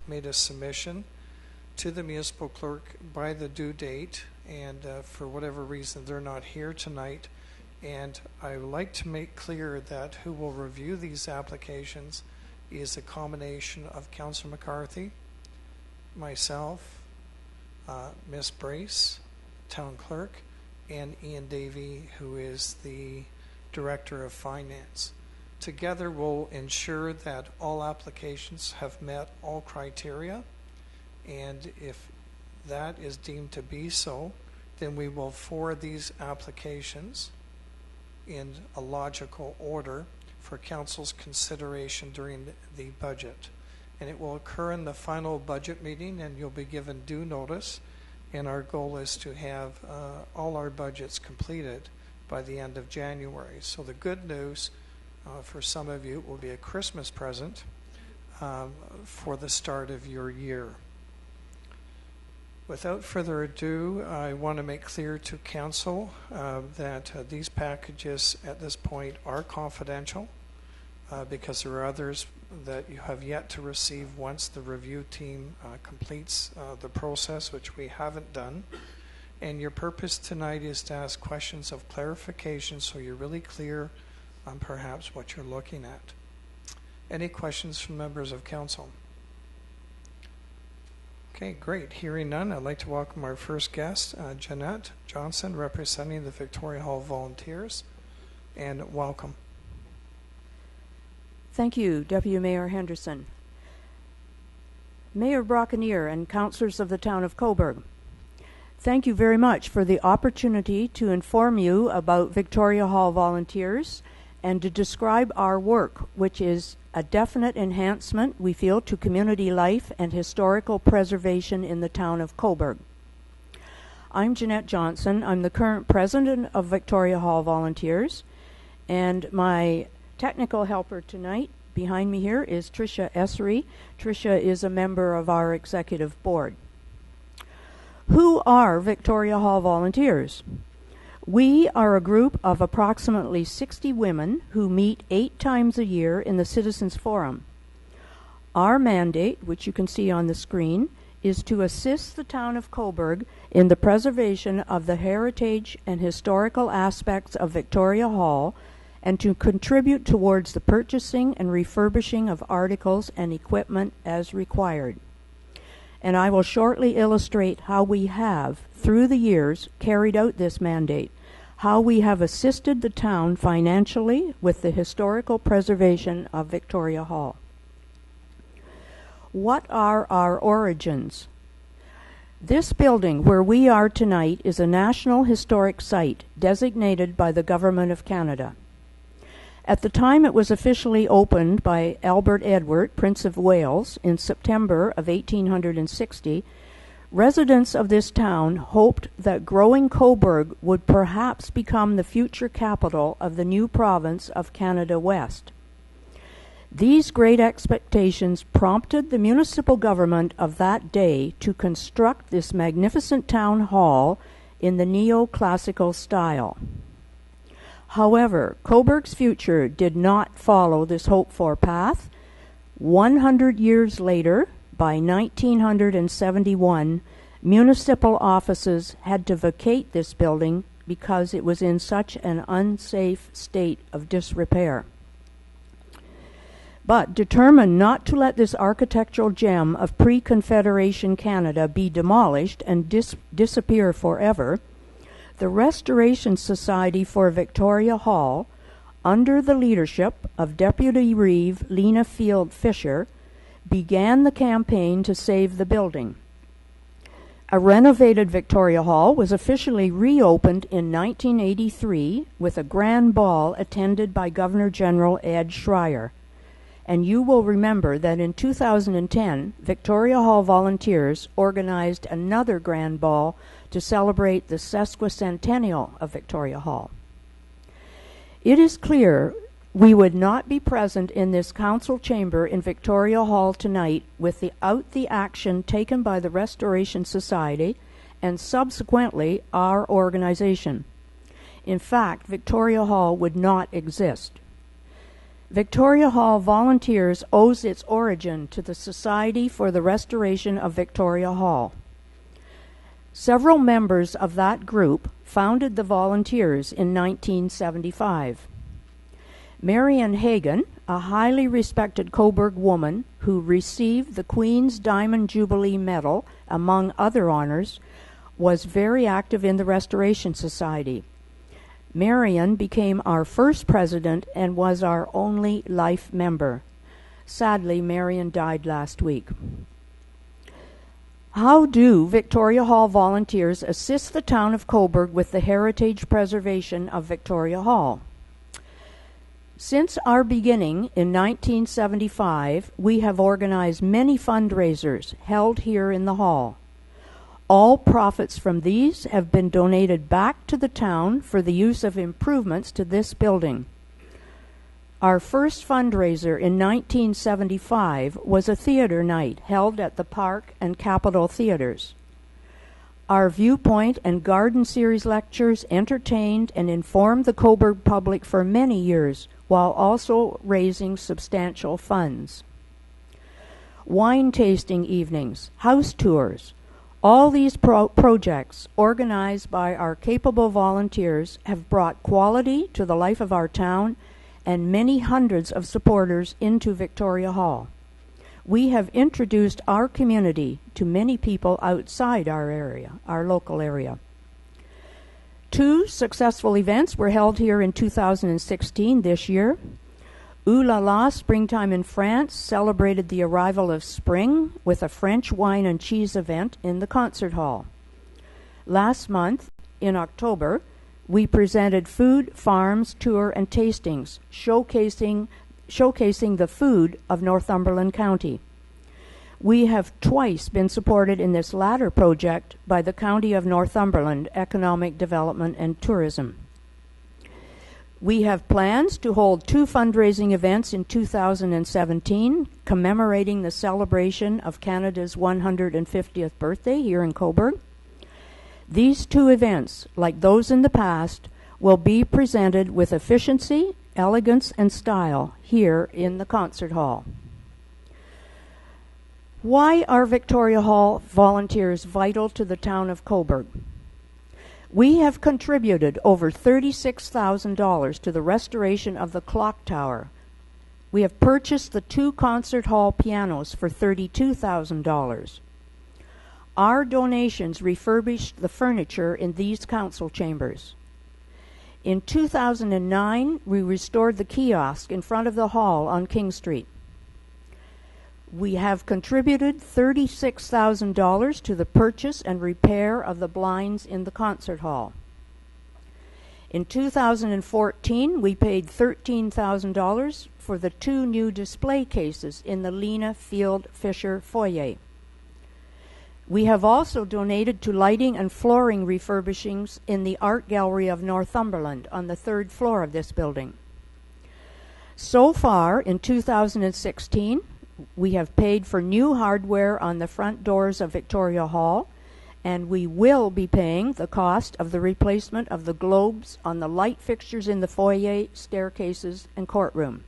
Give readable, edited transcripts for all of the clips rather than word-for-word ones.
made a submission to the municipal clerk by the due date, and for whatever reason they're not here tonight. And I would like to make clear that who will review these applications is a combination of Councillor McCarthy, myself, Miss Brace, Town Clerk, and Ian Davey, who is the Director of Finance. Together we'll ensure that all applications have met all criteria, and if that is deemed to be so, then we will forward these applications in a logical order for Council's consideration during the budget. And it will occur in the final budget meeting, and you'll be given due notice. And our goal is to have all our budgets completed by the end of January. So the good news for some of you will be a Christmas present for the start of your year. Without further ado, I want to make clear to Council that these packages at this point are confidential because there are others that you have yet to receive once the review team completes the process, which we haven't done. And your purpose tonight is to ask questions of clarification so you're really clear on perhaps what you're looking at. Any questions from members of Council? Okay, great. Hearing none, I'd like to welcome our first guest, Janette Johnson, representing the Victoria Hall Volunteers, and welcome. Thank you, Deputy Mayor Henderson. Mayor Brockenier and councillors of the town of Coburg, thank you very much for the opportunity to inform you about Victoria Hall Volunteers and to describe our work, which is a definite enhancement, we feel, to community life and historical preservation in the town of Coburg. I'm Janette Johnson. I'm the current president of Victoria Hall Volunteers, and my technical helper tonight behind me here is Tricia Essery. Tricia is a member of our executive board. Who are Victoria Hall Volunteers? We are a group of approximately 60 women who meet 8 times a year in the Citizens Forum. Our mandate, which you can see on the screen, is to assist the town of Coburg in the preservation of the heritage and historical aspects of Victoria Hall and to contribute towards the purchasing and refurbishing of articles and equipment as required. And I will shortly illustrate how we have, through the years, carried out this mandate, how we have assisted the town financially with the historical preservation of Victoria Hall. What are our origins? This building where we are tonight is a National Historic Site designated by the Government of Canada. At the time it was officially opened by Albert Edward, Prince of Wales, in September of 1860, residents of this town hoped that growing Coburg would perhaps become the future capital of the new province of Canada West. These great expectations prompted the municipal government of that day to construct this magnificent town hall in the neoclassical style. However, Coburg's future did not follow this hoped-for path. 100 years later, by 1971, municipal offices had to vacate this building because it was in such an unsafe state of disrepair. But determined not to let this architectural gem of pre-Confederation Canada be demolished and disappear forever, the Restoration Society for Victoria Hall, under the leadership of Deputy Reeve Lena Field Fisher, began the campaign to save the building. A renovated Victoria Hall was officially reopened in 1983 with a grand ball attended by Governor-General Ed Schreier. And you will remember that in 2010, Victoria Hall Volunteers organized another grand ball to celebrate the sesquicentennial of Victoria Hall. It is clear we would not be present in this council chamber in Victoria Hall tonight without the action taken by the Restoration Society and subsequently our organization. In fact, Victoria Hall would not exist. Victoria Hall Volunteers owes its origin to the Society for the Restoration of Victoria Hall. Several members of that group founded the Volunteers in 1975. Marion Hagan, a highly respected Coburg woman who received the Queen's Diamond Jubilee Medal, among other honors, was very active in the Restoration Society. Marion became our first president and was our only life member. Sadly, Marion died last week. How do Victoria Hall volunteers assist the town of Coburg with the heritage preservation of Victoria Hall? Since our beginning in 1975, we have organized many fundraisers held here in the hall. All profits from these have been donated back to the town for the use of improvements to this building. Our first fundraiser in 1975 was a theater night held at the Park and Capitol Theaters. Our Viewpoint and Garden Series lectures entertained and informed the Coburg public for many years, while also raising substantial funds. Wine tasting evenings, house tours, all these projects, organized by our capable volunteers, have brought quality to the life of our town and many hundreds of supporters into Victoria Hall. We have introduced our community to many people outside our area, our local area. 2 successful events were held here in 2016 this year. Ooh La La Springtime in France celebrated the arrival of spring with a French wine and cheese event in the concert hall. Last month, in October, we presented food, farms, tour, and tastings, showcasing the food of Northumberland County. We have twice been supported in this latter project by the County of Northumberland Economic Development and Tourism. We have plans to hold 2 fundraising events in 2017, commemorating the celebration of Canada's 150th birthday here in Coburg. These 2 events, like those in the past, will be presented with efficiency, elegance, and style here in the concert hall. Why are Victoria Hall volunteers vital to the town of Coburg? We have contributed over $36,000 to the restoration of the clock tower. We have purchased the 2 concert hall pianos for $32,000. Our donations refurbished the furniture in these council chambers. In 2009, we restored the kiosk in front of the hall on King Street. We have contributed $36,000 to the purchase and repair of the blinds in the concert hall. In 2014, we paid $13,000 for the 2 new display cases in the Lena Field Fisher foyer. We have also donated to lighting and flooring refurbishings in the Art Gallery of Northumberland on the 3rd floor of this building. So far, in 2016, we have paid for new hardware on the front doors of Victoria Hall, and we will be paying the cost of the replacement of the globes on the light fixtures in the foyer, staircases, and courtroom.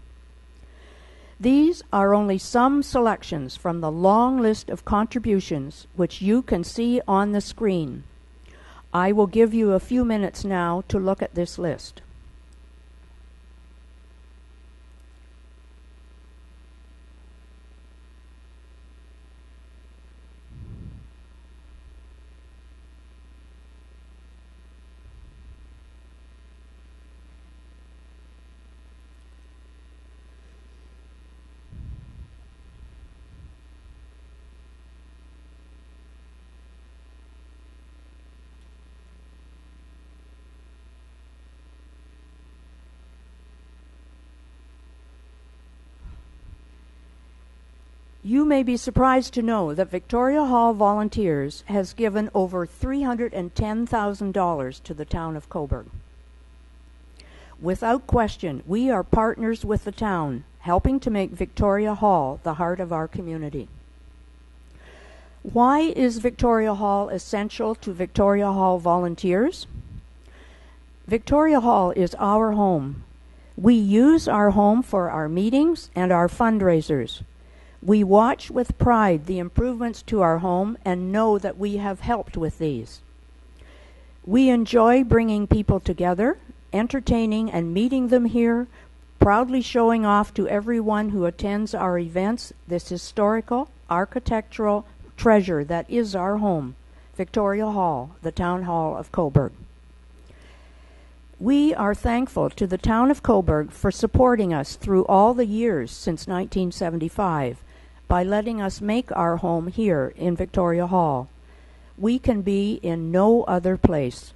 These are only some selections from the long list of contributions which you can see on the screen. I will give you a few minutes now to look at this list. You may be surprised to know that Victoria Hall Volunteers has given over $310,000 to the town of Coburg. Without question, we are partners with the town, helping to make Victoria Hall the heart of our community. Why is Victoria Hall essential to Victoria Hall Volunteers? Victoria Hall is our home. We use our home for our meetings and our fundraisers. We watch with pride the improvements to our home and know that we have helped with these. We enjoy bringing people together, entertaining and meeting them here, proudly showing off to everyone who attends our events this historical, architectural treasure that is our home, Victoria Hall, the Town Hall of Coburg. We are thankful to the Town of Coburg for supporting us through all the years since 1975 by letting us make our home here in Victoria Hall. We can be in no other place.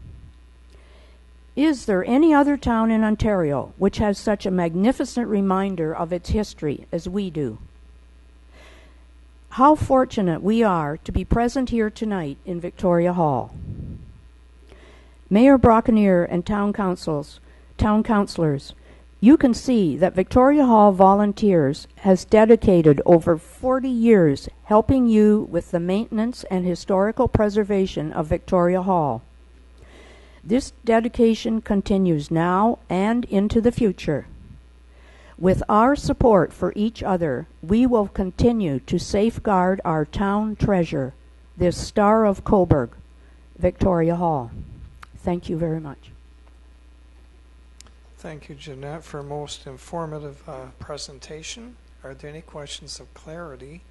Is there any other town in Ontario which has such a magnificent reminder of its history as we do? How fortunate we are to be present here tonight in Victoria Hall. Mayor Brockenier and town councilors, you can see that Victoria Hall Volunteers has dedicated over 40 years helping you with the maintenance and historical preservation of Victoria Hall. This dedication continues now and into the future. With our support for each other, we will continue to safeguard our town treasure, this star of Coburg, Victoria Hall. Thank you very much. Thank you, Janette, for a most informative presentation. Are there any questions of clarity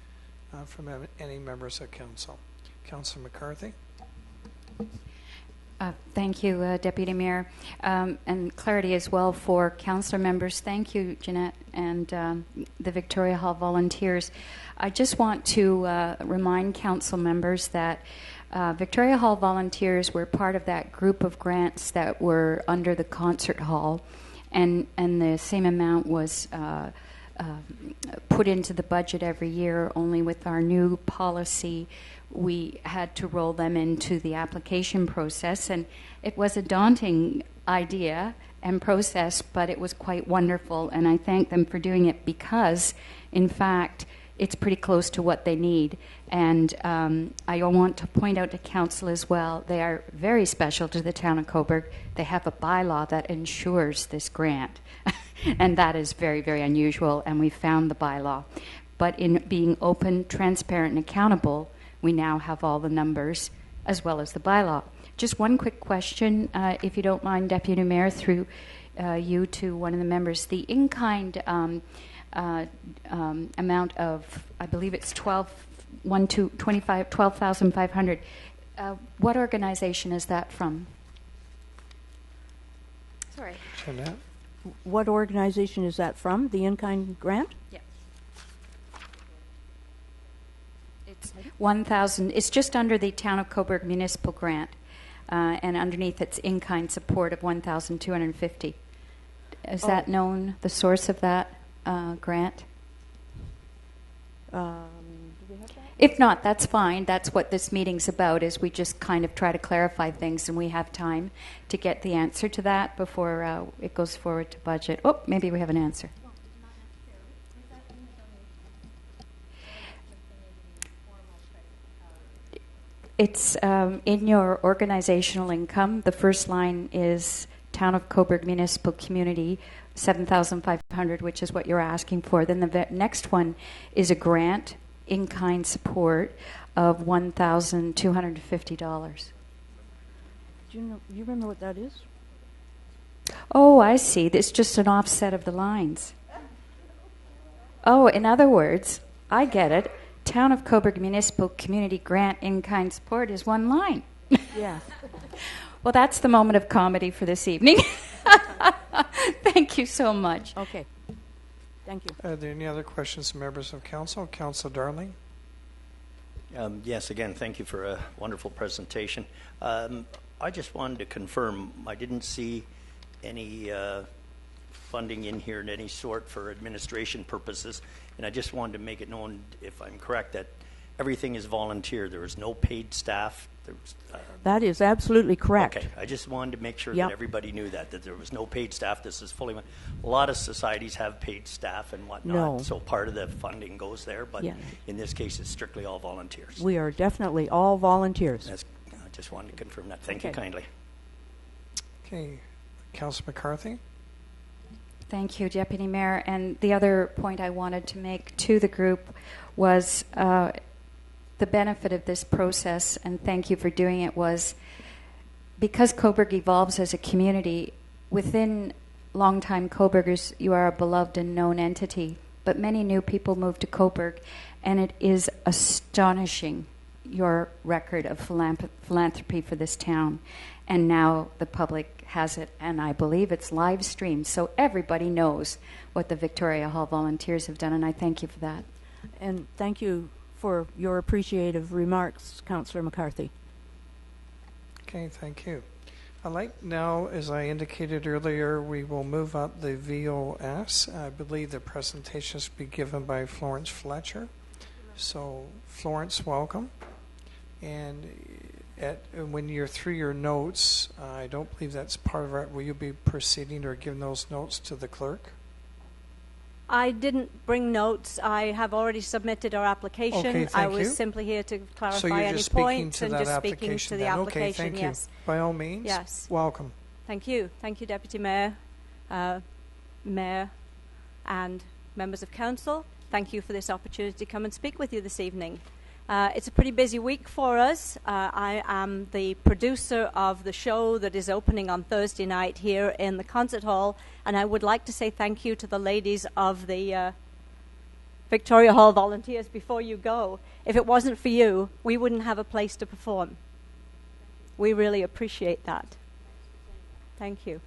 from any members of council? Councillor McCarthy? Thank you, Deputy Mayor, and clarity as well for councillor members. Thank you, Janette, and the Victoria Hall volunteers. I just want to remind council members that Victoria Hall volunteers were part of that group of grants that were under the concert hall, and the same amount was put into the budget every year. Only with our new policy, we had to roll them into the application process, and it was a daunting idea and process, but it was quite wonderful, and I thank them for doing it because, in fact, it's pretty close to what they need. And I want to point out to council as well, they are very special to the town of Coburg. They have a bylaw that ensures this grant, and that is very, very unusual, and we found the bylaw. But in being open, transparent, and accountable, we now have all the numbers as well as the bylaw. Just one quick question, if you don't mind, Deputy Mayor, through you to one of the members. The in-kind amount of, I believe it's 12,500. What organization is that from? Sorry. Janette? What organization is that from? The in-kind grant? Yeah. It's 1,000. It's just under the Town of Coburg Municipal grant, and underneath it's in-kind support of 1,250. Is that known, the source of that grant? Do we have that? If not, that's fine. That's what this meeting's about, is we just kind of try to clarify things, and we have time to get the answer to that before it goes forward to budget. Oh, maybe we have an answer. It's in your organizational income. The first line is Town of Coburg Municipal Community, 7,500, which is what you're asking for. Then the next one is a grant, in-kind support of $1,250. Do you remember what that is? Oh, I see. It's just an offset of the lines. Oh, in other words, I get it. Town of Coburg Municipal Community Grant in-kind support is one line. Yeah. Well, that's the moment of comedy for this evening. Thank you so much. Okay. Thank you. Are there any other questions from members of council? Councillor Darling? Yes, again, thank you for a wonderful presentation. I just wanted to confirm, I didn't see any funding in here in any sort for administration purposes, and I just wanted to make it known, if I'm correct, that everything is volunteer. There is no paid staff. That is absolutely correct. Okay, I just wanted to make sure Yep. that everybody knew that there was no paid staff. This is fully. A lot of societies have paid staff and whatnot, No. so part of the funding goes there. But Yeah. in this case, it's strictly all volunteers. We are definitely all volunteers. I just wanted to confirm that. Thank you Okay. kindly. Okay. Councillor McCarthy? Thank you, Deputy Mayor. And the other point I wanted to make to the group was the benefit of this process, and thank you for doing it, was because Coburg evolves as a community, within longtime Coburgers, you are a beloved and known entity. But many new people move to Coburg, and it is astonishing, your record of philanthropy for this town. And now the public has it, and I believe it's live streamed, so everybody knows what the Victoria Hall volunteers have done, and I thank you for that. And thank you for your appreciative remarks, Councillor McCarthy. Okay, thank you. I'd like now, as I indicated earlier, we will move up the VOS. I believe the presentations will be given by Florence Fletcher. So, Florence, welcome. And when you're through your notes, I don't believe that's part of it. Will you be proceeding or giving those notes to the clerk? I didn't bring notes. I have already submitted our application. Okay, thank you. I was simply here to clarify So you're any just speaking points to and that just speaking application to the then. application. Okay, thank yes. you. By all means. Yes. Welcome. Thank you. Thank you, Deputy Mayor, Mayor, and members of council. Thank you for this opportunity to come and speak with you this evening. It's a pretty busy week for us. I am the producer of the show that is opening on Thursday night here in the concert hall, and I would like to say thank you to the ladies of the Victoria Hall volunteers before you go. If it wasn't for you, we wouldn't have a place to perform. We really appreciate that. Thank you.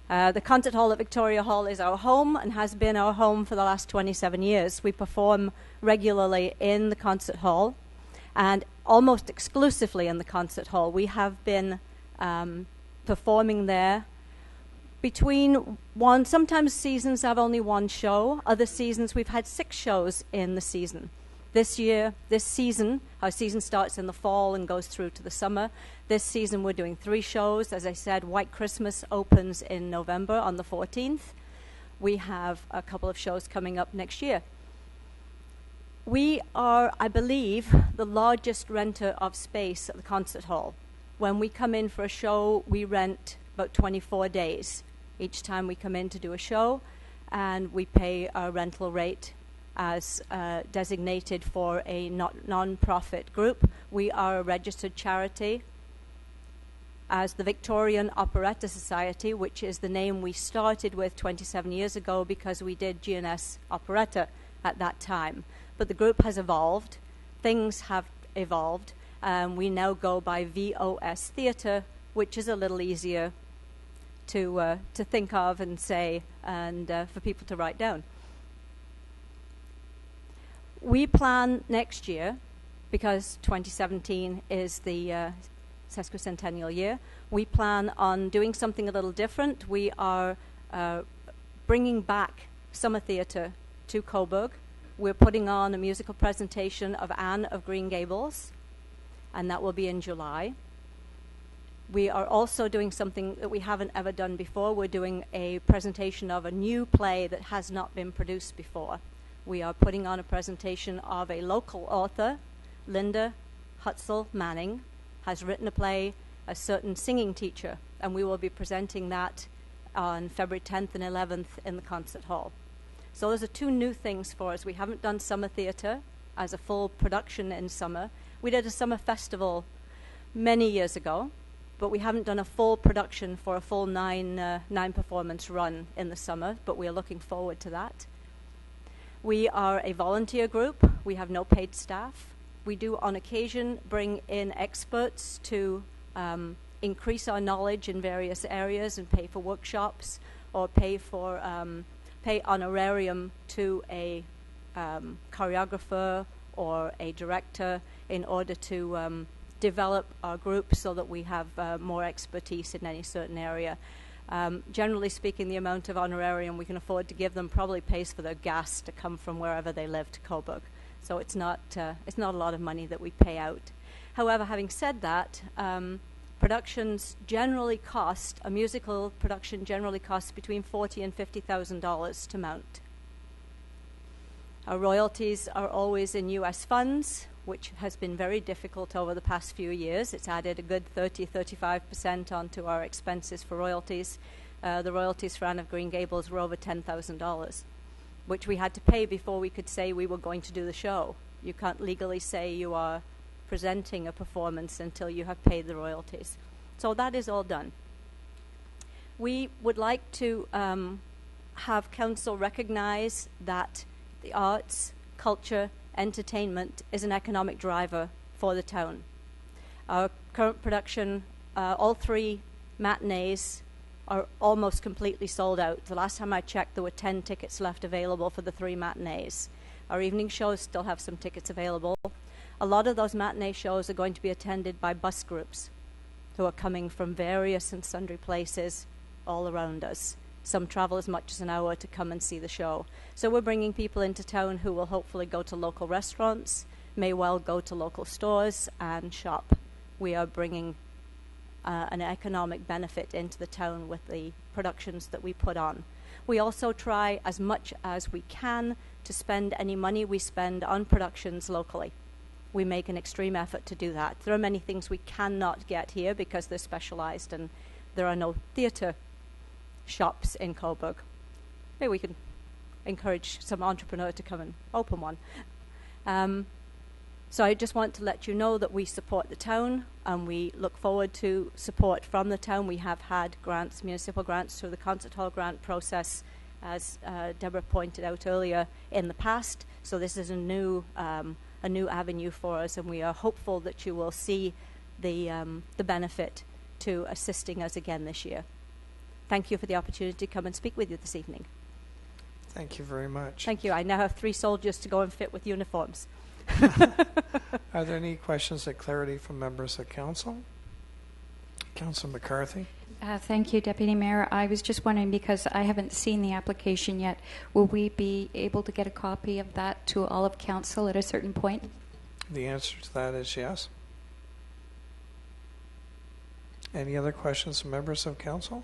The concert hall at Victoria Hall is our home and has been our home for the last 27 years. We perform regularly in the concert hall and almost exclusively in the concert hall. We have been performing there between one, sometimes seasons have only one show. Other seasons we've had 6 shows in the season. This season, our season starts in the fall and goes through to the summer. This season we're doing 3 shows. As I said, White Christmas opens in November on the 14th. We have a couple of shows coming up next year. We are, I believe, the largest renter of space at the concert hall. When we come in for a show, we rent about 24 days each time we come in to do a show, and we pay our rental rate as designated for a non-profit group. We are a registered charity as the Victorian Operetta Society, which is the name we started with 27 years ago because we did GNS Operetta at that time. But the group has evolved. Things have evolved. We now go by VOS Theatre, which is a little easier to think of and say, and for people to write down. We plan next year, because 2017 is the sesquicentennial year, we plan on doing something a little different. We are bringing back summer theatre to Coburg. We're putting on a musical presentation of Anne of Green Gables, and that will be in July. We are also doing something that we haven't ever done before. We're doing a presentation of a new play that has not been produced before. We are putting on a presentation of a local author, Linda Hutzel Manning, has written a play, A Certain Singing Teacher, and we will be presenting that on February 10th and 11th in the concert hall. So those are 2 new things for us. We haven't done summer theatre as a full production in summer. We did a summer festival many years ago, but we haven't done a full production for a full 9 performance run in the summer, but we are looking forward to that. We are a volunteer group. We have no paid staff. We do, on occasion, bring in experts to increase our knowledge in various areas and pay for workshops or pay honorarium to a choreographer or a director in order to develop our group so that we have more expertise in any certain area. Generally speaking, the amount of honorarium we can afford to give them probably pays for their gas to come from wherever they live to Coburg. So it's not a lot of money that we pay out. However, having said that, productions generally cost, a musical production generally costs between $40,000 and $50,000 to mount. Our royalties are always in US funds, which has been very difficult over the past few years. It's added a good 30-35% onto our expenses for royalties. the royalties for Anne of Green Gables were over $10,000, which we had to pay before we could say we were going to do the show. You can't legally say you are presenting a performance until you have paid the royalties. So that is all done. We would like to have council recognize that the arts, culture, entertainment is an economic driver for the town. Our current production, all 3 matinees are almost completely sold out. The last time I checked, there were 10 tickets left available for the 3 matinees. Our evening shows still have some tickets available. A lot of those matinee shows are going to be attended by bus groups who are coming from various and sundry places all around us. Some travel as much as an hour to come and see the show. So we're bringing people into town who will hopefully go to local restaurants, may well go to local stores and shop. We are bringing an economic benefit into the town with the productions that we put on. We also try as much as we can to spend any money we spend on productions locally. We make an extreme effort to do that. There are many things we cannot get here because they're specialized and there are no theatre shops in Coburg. Maybe we can encourage some entrepreneur to come and open one. So I just want to let you know that we support the town and we look forward to support from the town. We have had grants, municipal grants through the concert hall grant process, as Deborah pointed out earlier, in the past. So this is a new avenue for us, and we are hopeful that you will see the benefit to assisting us again this year. Thank you for the opportunity to come and speak with you this evening. Thank you very much. Thank you. I now have 3 soldiers to go and fit with uniforms. Are there any questions or clarity from members of council? Councillor McCarthy? Thank you, Deputy Mayor. I was just wondering, because I haven't seen the application yet, will we be able to get a copy of that to all of council at a certain point? The answer to that is yes. Any other questions from members of council?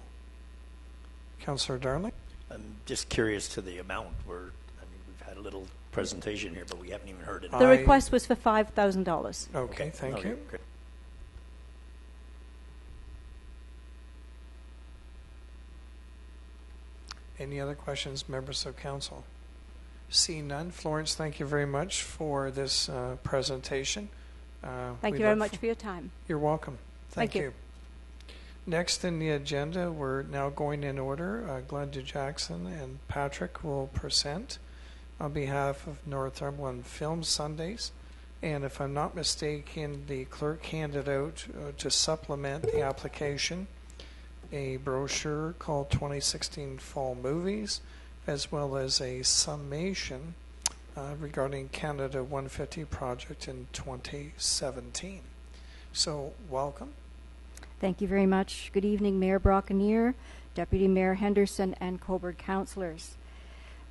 Councillor Darling? I'm just curious to the amount. We've had a little presentation here, but we haven't even heard it. The request was for $5,000. Okay, thank you. Okay. Any other questions, members of council? Seeing none. Florence, thank you very much for this presentation. Thank you very much for your time. You're welcome. Thank you. you. Next in the agenda, we're now going in order. Glenda Jackson and Patrick will present on behalf of Northumberland Film Sundays. And if I'm not mistaken, the clerk handed out to supplement the application a brochure called 2016 Fall Movies, as well as a summation regarding Canada 150 project in 2017. So, welcome. Thank you very much. Good evening, Mayor Brockenier, Deputy Mayor Henderson, and Coburg councillors.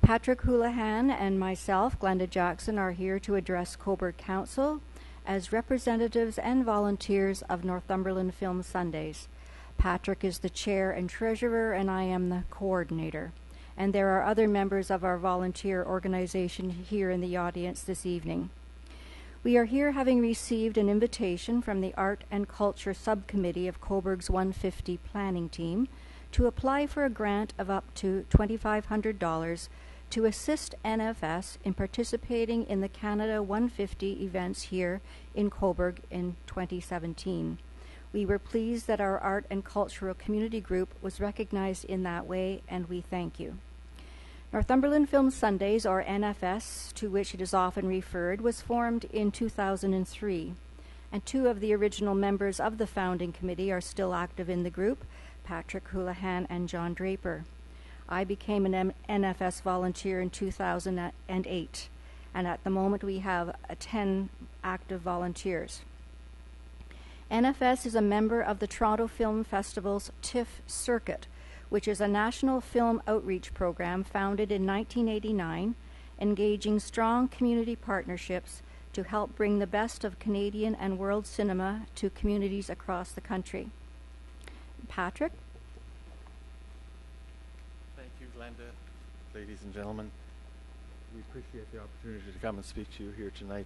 Patrick Houlihan and myself, Glenda Jackson, are here to address Coburg Council as representatives and volunteers of Northumberland Film Sundays. Patrick is the chair and treasurer, and I am the coordinator. And there are other members of our volunteer organization here in the audience this evening. We are here having received an invitation from the Art and Culture Subcommittee of Coburg's 150 planning team to apply for a grant of up to $2,500 to assist NFS in participating in the Canada 150 events here in Coburg in 2017. We were pleased that our art and cultural community group was recognized in that way, and we thank you. Northumberland Film Sundays, or NFS, to which it is often referred, was formed in 2003, and 2 of the original members of the founding committee are still active in the group, Patrick Houlihan and John Draper. I became an NFS volunteer in 2008, and at the moment we have 10 active volunteers. NFS is a member of the Toronto Film Festival's TIFF circuit, which is a national film outreach program founded in 1989, engaging strong community partnerships to help bring the best of Canadian and world cinema to communities across the country. Patrick? Thank you, Glenda. Ladies and gentlemen, we appreciate the opportunity to come and speak to you here tonight.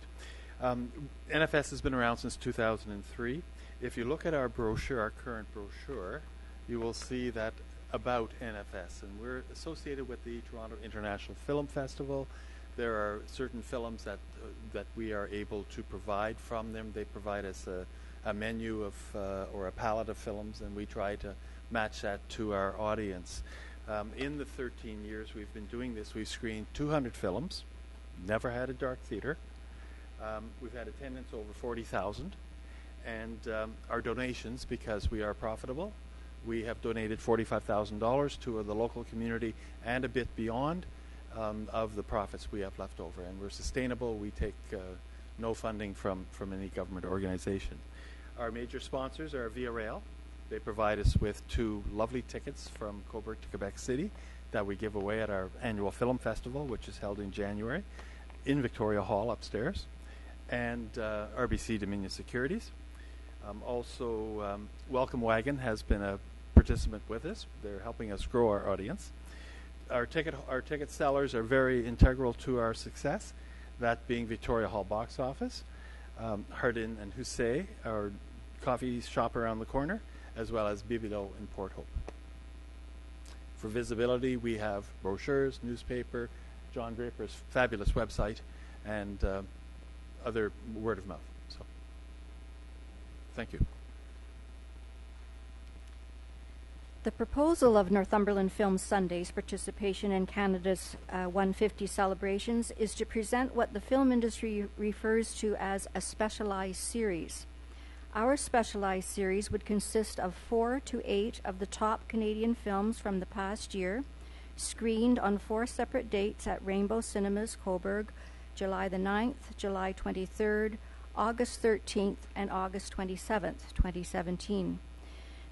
NFS has been around since 2003. If you look at our brochure, our current brochure, you will see that about NFS, and we're associated with the Toronto International Film Festival. There are certain films that we are able to provide from them. They provide us a menu of or a palette of films, and we try to match that to our audience. In the 13 years we've been doing this, we've screened 200 films, never had a dark theater. We've had attendance over 40,000, and our donations, because we are profitable, we have donated $45,000 to the local community and a bit beyond of the profits we have left over. And we're sustainable. We take no funding from any government organization. Our major sponsors are Via Rail. They provide us with 2 lovely tickets from Coburg to Quebec City that we give away at our annual film festival, which is held in January in Victoria Hall upstairs, and RBC Dominion Securities. Also, Welcome Wagon has been a participant with us. They're helping us grow our audience. Our ticket sellers are very integral to our success, that being Victoria Hall Box Office, Hardin and Husset, our coffee shop around the corner, as well as Bibilo in Port Hope. For visibility, we have brochures, newspaper, John Draper's fabulous website, and other word of mouth. So, thank you. The proposal of Northumberland Film Sunday's participation in Canada's 150 celebrations is to present what the film industry refers to as a specialized series. Our specialized series would consist of 4 to 8 of the top Canadian films from the past year, screened on 4 separate dates at Rainbow Cinemas, Coburg, July the 9th, July 23rd, August 13th, and August 27th, 2017.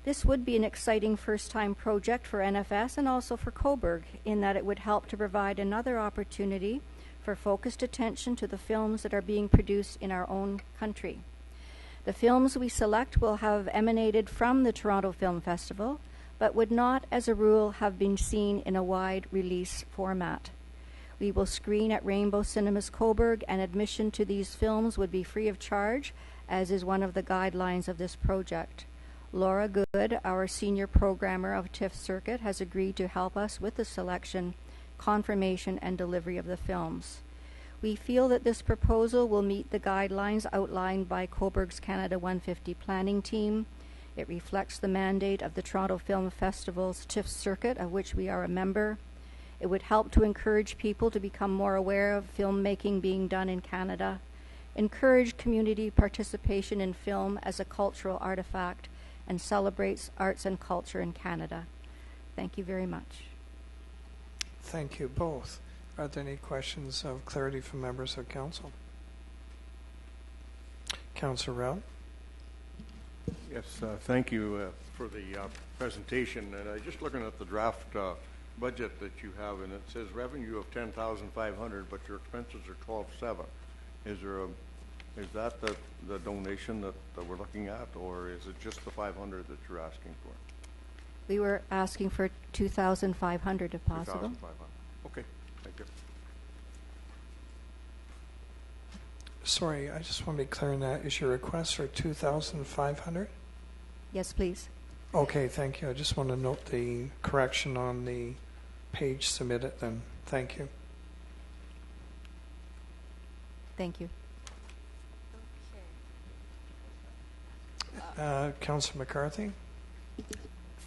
This would be an exciting first-time project for NFS and also for Coburg, in that it would help to provide another opportunity for focused attention to the films that are being produced in our own country. The films we select will have emanated from the Toronto Film Festival, but would not, as a rule, have been seen in a wide release format. We will screen at Rainbow Cinemas Coburg, and admission to these films would be free of charge, as is one of the guidelines of this project. Laura Good, our senior programmer of TIFF Circuit, has agreed to help us with the selection, confirmation, and delivery of the films. We feel that this proposal will meet the guidelines outlined by Coburg's Canada 150 planning team. It reflects the mandate of the Toronto Film Festival's TIFF Circuit, of which we are a member. It would help to encourage people to become more aware of filmmaking being done in Canada, encourage community participation in film as a cultural artifact, and celebrates arts and culture in Canada. Thank you very much. Thank you both. Are there any questions of clarity from members of council? Councillor Rao? Yes, thank you for the presentation. And I just looking at the draft budget that you have, and it says revenue of $10,500, but your expenses are $12,700. Is that the donation that we're looking at, or is it just the $500 that you're asking for? We were asking for $2,500 if possible. $2,500. Okay, thank you. Sorry, I just want to be clear on that. Is your request for $2,500? Yes, please. Okay, thank you. I just want to note the correction on the page submitted then. Thank you. Thank you. Councillor McCarthy?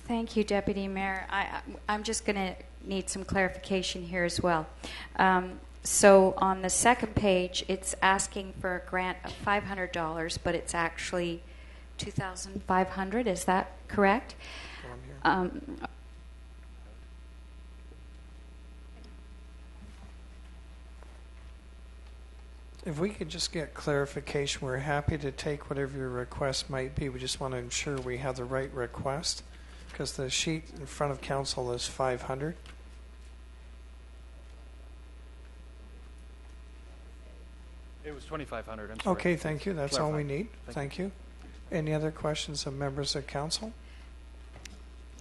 Thank you, Deputy Mayor. I'm just going to need some clarification here as well. So on the second page, it's asking for a grant of $500, but it's actually $2,500. Is that correct? If we could just get clarification, we're happy to take whatever your request might be. We just want to ensure we have the right request, because the sheet in front of council is 500. It was 2,500. I'm sorry. Okay, thank you. That's all we Clarify. need. Thank you. Any other questions of members of council?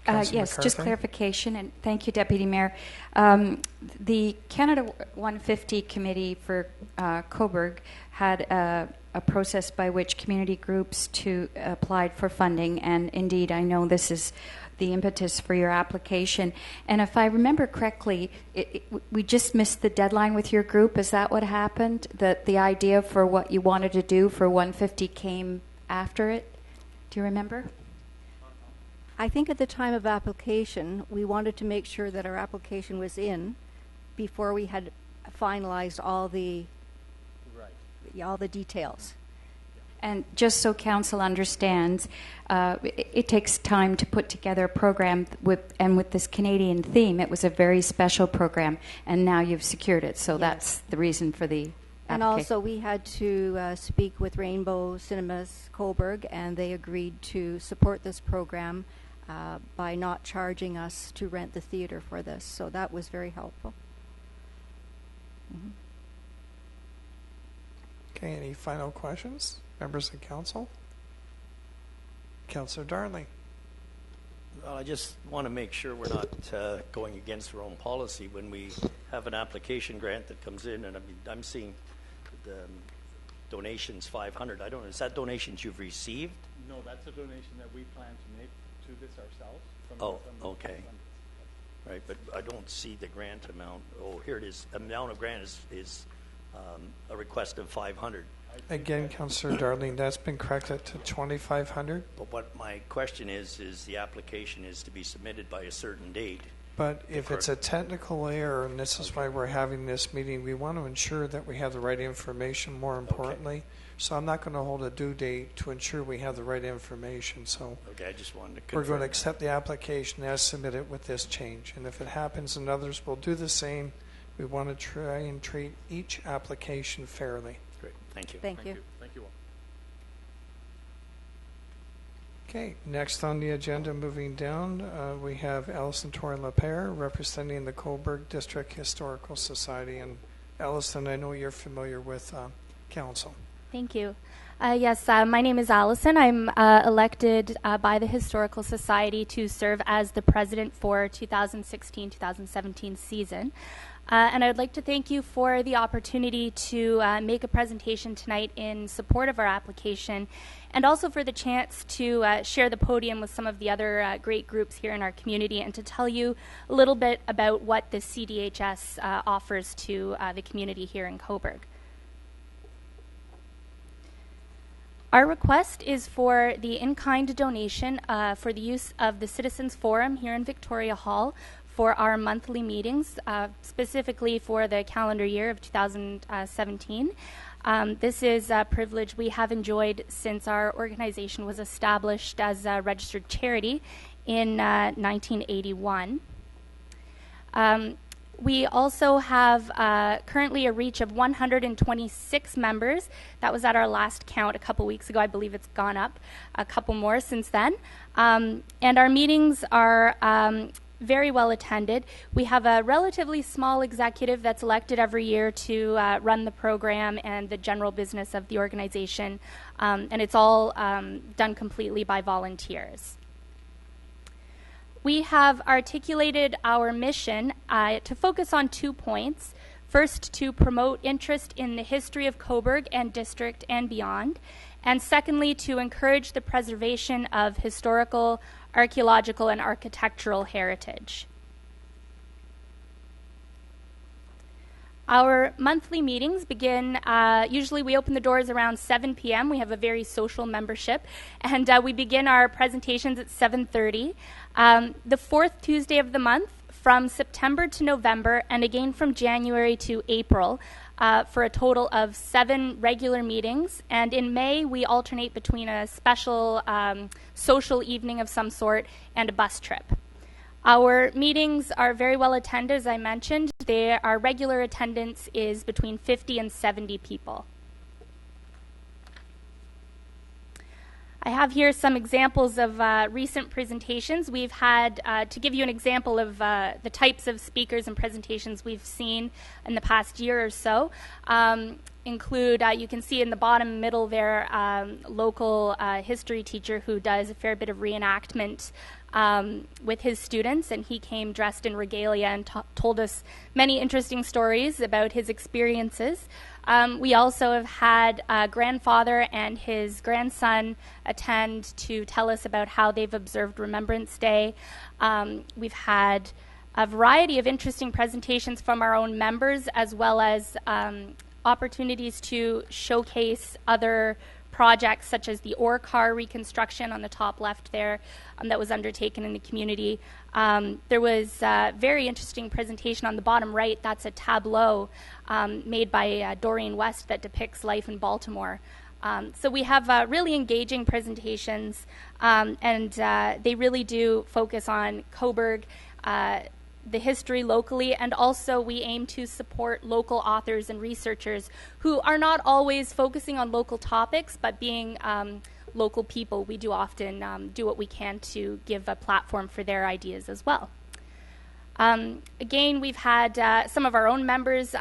Councilor Yes, just McCarthy? clarification, and thank you, Deputy Mayor. The Canada 150 Committee for Coburg had a process by which community groups applied for funding, and indeed, I know this is the impetus for your application. And if I remember correctly, we just missed the deadline with your group. Is that what happened? That the idea for what you wanted to do for 150 came after it? Do you remember? I think at the time of application, we wanted to make sure that our application was in before we had finalized all the details. And just so council understands, it takes time to put together a program with this Canadian theme. It was a very special program, and now you've secured it. So that's the reason for the And application. also, we had to speak with Rainbow Cinemas Coburg, and they agreed to support this program by not charging us to rent the theater for this. So that was very helpful. Mm-hmm. Okay, any final questions? Members of council? Councillor Darling. Well, I just want to make sure we're not going against our own policy when we have an application grant that comes in, and I'm seeing the donations 500. I don't know, is that donations you've received? No, that's a donation that we plan to make to this ourselves. Oh, okay. Right, but I don't see the grant amount. Oh, here it is. Amount of grant is a request of 500. Again, Councillor Darling, that's been corrected to 2,500. But what my question is the application is to be submitted by a certain date. But if it's a technical error, and this is why we're having this meeting, we want to ensure that we have the right information, more importantly. So I'm not going to hold a due date to ensure we have the right information. So Okay, I just wanted to confirm. we're going to accept the application as submitted with this change. And if it happens and others will do the same, we want to try and treat each application fairly. Great, thank you. Thank you. Thank you all. Okay, next on the agenda, moving down, we have Alison Torre Pere representing the Coburg District Historical Society. And Alison, I know you're familiar with council. Thank you. Yes, my name is Alison. I'm elected by the Historical Society to serve as the president for 2016-2017 season. And I would like to thank you for the opportunity to make a presentation tonight in support of our application, and also for the chance to share the podium with some of the other great groups here in our community, and to tell you a little bit about what the CDHS offers to the community here in Coburg. Our request is for the in-kind donation for the use of the Citizens Forum here in Victoria Hall for our monthly meetings, specifically for the calendar year of 2017. This is a privilege we have enjoyed since our organization was established as a registered charity in 1981. We also have currently a reach of 126 members. That was at our last count a couple weeks ago. I believe it's gone up a couple more since then. And our meetings are very well attended. We have a relatively small executive that's elected every year to run the program and the general business of the organization. And it's all done completely by volunteers. We have articulated our mission to focus on 2 points. First, to promote interest in the history of Coburg and district and beyond. And secondly, to encourage the preservation of historical, archaeological, and architectural heritage. Our monthly meetings begin, usually we open the doors around 7 p.m. We have a very social membership, and we begin our presentations at 7:30. The fourth Tuesday of the month, from September to November, and again from January to April, for a total of 7 regular meetings. And in May, we alternate between a special social evening of some sort and a bus trip. Our meetings are very well attended, as I mentioned. Our regular attendance is between 50 and 70 people. I have here some examples of recent presentations. We've had, to give you an example of the types of speakers and presentations we've seen in the past year or so, include, you can see in the bottom middle there, local history teacher who does a fair bit of reenactment with his students, and he came dressed in regalia and told us many interesting stories about his experiences. We also have had a grandfather and his grandson attend to tell us about how they've observed Remembrance Day. We've had a variety of interesting presentations from our own members, as well as opportunities to showcase other projects such as the ore car reconstruction on the top left there that was undertaken in the community. There was a very interesting presentation on the bottom right. That's a tableau made by Doreen West that depicts life in Baltimore. So we have really engaging presentations, and they really do focus on Coburg, the history locally, and also we aim to support local authors and researchers who are not always focusing on local topics, but being local people, we do often do what we can to give a platform for their ideas as well. Again, we've had some of our own members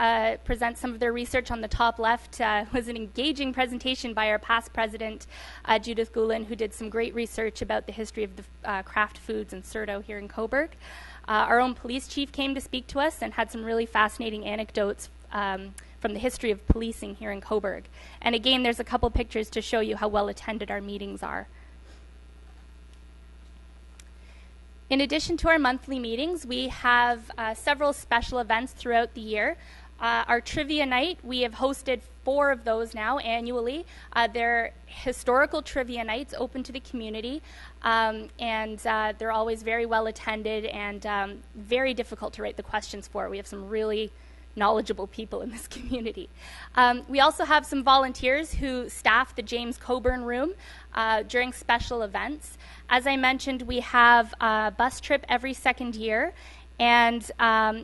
present some of their research. On the top left was an engaging presentation by our past president, Judith Gulen, who did some great research about the history of the craft foods and Surdo here in Coburg. Our own police chief came to speak to us and had some really fascinating anecdotes from the history of policing here in Coburg. And again, there's a couple pictures to show you how well attended our meetings are. In addition to our monthly meetings, we have several special events throughout the year. Our trivia night, we have hosted 4 of those now annually. They're historical trivia nights open to the community, and they're always very well attended and very difficult to write the questions for. We have some really knowledgeable people in this community. We also have some volunteers who staff the James Coburn Room during special events. As I mentioned, we have a bus trip every second year. And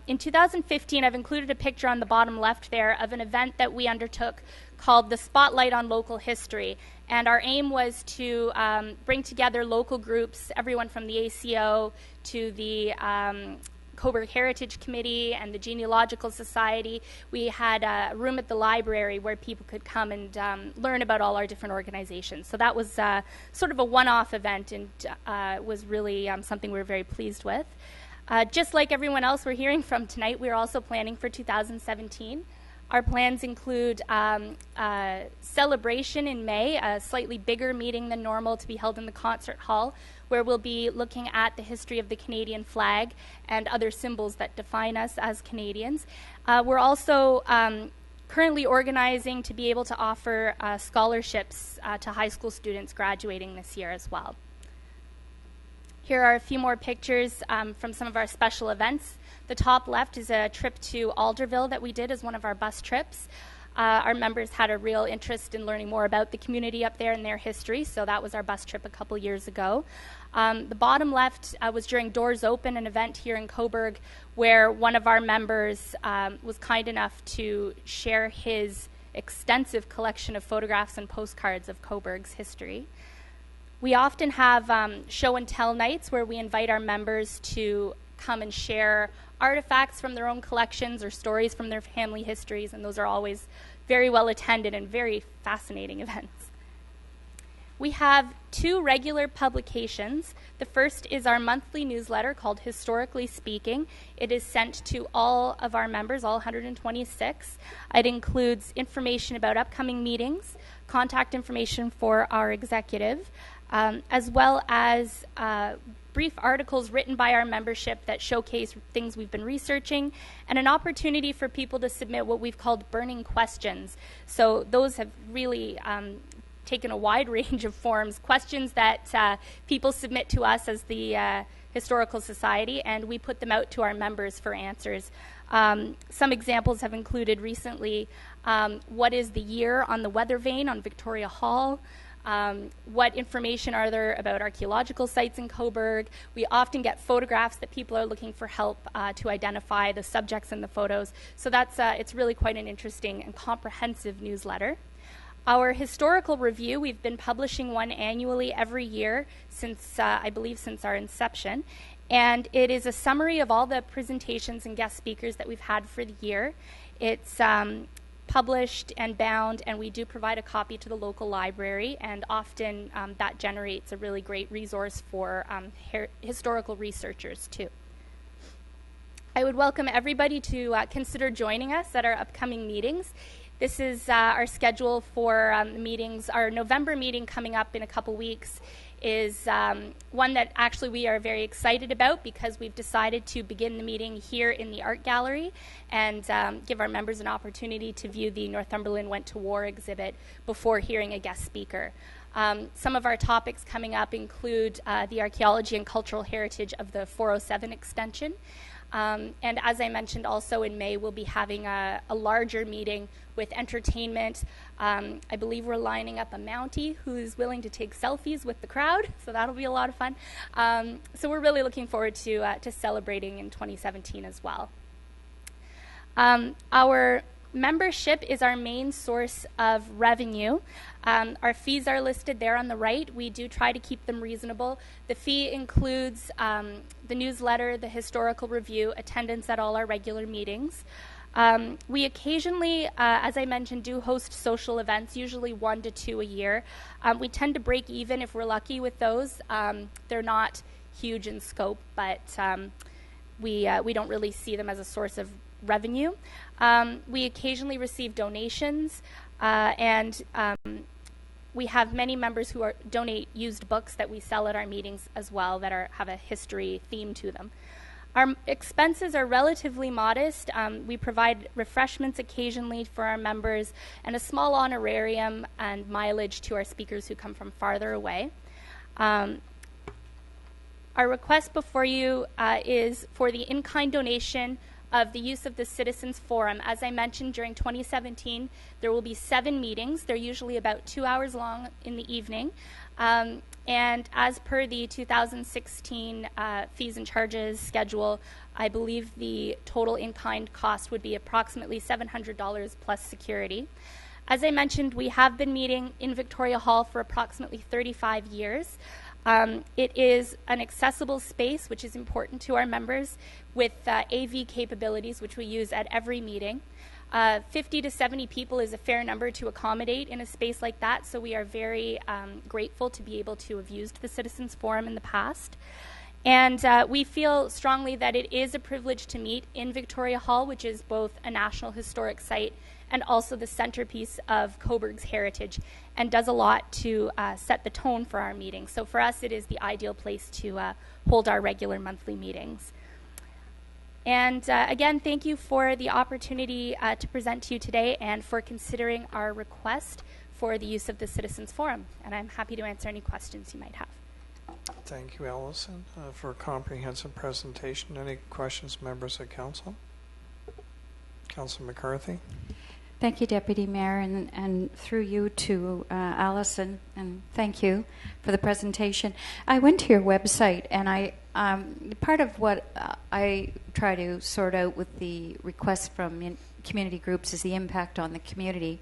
in 2015, I've included a picture on the bottom left there of an event that we undertook called the Spotlight on Local History. And our aim was to bring together local groups, everyone from the ACO to the Coburg Heritage Committee and the Genealogical Society. We had a room at the library where people could come and learn about all our different organizations. So that was sort of a one-off event and was really something we were very pleased with. Just like everyone else we're hearing from tonight, we're also planning for 2017. Our plans include a celebration in May, a slightly bigger meeting than normal to be held in the concert hall, where we'll be looking at the history of the Canadian flag and other symbols that define us as Canadians. We're also currently organizing to be able to offer scholarships to high school students graduating this year as well. Here are a few more pictures from some of our special events. The top left is a trip to Alderville that we did as one of our bus trips. Our members had a real interest in learning more about the community up there and their history, so that was our bus trip a couple years ago. The bottom left was during Doors Open, an event here in Coburg, where one of our members was kind enough to share his extensive collection of photographs and postcards of Coburg's history. We often have show and tell nights where we invite our members to come and share artifacts from their own collections or stories from their family histories, and those are always very well attended and very fascinating events. We have 2 regular publications. The first is our monthly newsletter called Historically Speaking. It is sent to all of our members, all 126. It includes information about upcoming meetings, contact information for our executive, as well as brief articles written by our membership that showcase things we've been researching, and an opportunity for people to submit what we've called burning questions. So those have really taken a wide range of forms, questions that people submit to us as the Historical Society, and we put them out to our members for answers. Some examples have included recently, what is the year on the weather vane on Victoria Hall? What information are there about archaeological sites in Coburg? We often get photographs that people are looking for help to identify the subjects in the photos. So that's it's really quite an interesting and comprehensive newsletter. Our historical review, we've been publishing one annually every year since, I believe, since our inception. And it is a summary of all the presentations and guest speakers that we've had for the year. It's published and bound, and we do provide a copy to the local library, and often that generates a really great resource for historical researchers too. I would welcome everybody to consider joining us at our upcoming meetings. This is our schedule for meetings. Our November meeting coming up in a couple weeks is one that actually we are very excited about, because we've decided to begin the meeting here in the art gallery and give our members an opportunity to view the Northumberland Went to War exhibit before hearing a guest speaker. Some of our topics coming up include the archaeology and cultural heritage of the 407 extension. And as I mentioned, also in May, we'll be having a larger meeting with entertainment. I believe we're lining up a Mountie who's willing to take selfies with the crowd, so that'll be a lot of fun. So we're really looking forward to celebrating in 2017 as well. Our membership is our main source of revenue. Our fees are listed there on the right. We do try to keep them reasonable. The fee includes the newsletter, the historical review, attendance at all our regular meetings. We occasionally, as I mentioned, do host social events, usually 1 to 2 a year. We tend to break even if we're lucky with those. They're not huge in scope, but we don't really see them as a source of revenue. We occasionally receive donations, and we have many members who donate used books that we sell at our meetings as well that have a history theme to them. Our expenses are relatively modest. We provide refreshments occasionally for our members and a small honorarium and mileage to our speakers who come from farther away. Our request before you is for the in-kind donation of the use of the Citizens Forum. As I mentioned, during 2017, there will be 7 meetings. They're usually about 2 hours long in the evening. And as per the 2016 fees and charges schedule, I believe the total in-kind cost would be approximately $700 plus security. As I mentioned, we have been meeting in Victoria Hall for approximately 35 years. It is an accessible space, which is important to our members, with AV capabilities, which we use at every meeting. 50 to 70 people is a fair number to accommodate in a space like that, so we are very grateful to be able to have used the Citizens Forum in the past. And we feel strongly that it is a privilege to meet in Victoria Hall, which is both a National Historic Site and also the centerpiece of Coburg's heritage, and does a lot to set the tone for our meetings. So for us, it is the ideal place to hold our regular monthly meetings. And again, thank you for the opportunity to present to you today and for considering our request for the use of the Citizens Forum. And I'm happy to answer any questions you might have. Thank you, Alison, for a comprehensive presentation. Any questions, members of council? Councillor McCarthy. Thank you, Deputy Mayor, and through you to Alison, and thank you for the presentation. I went to your website, and part of what I try to sort out with the requests from community groups is the impact on the community.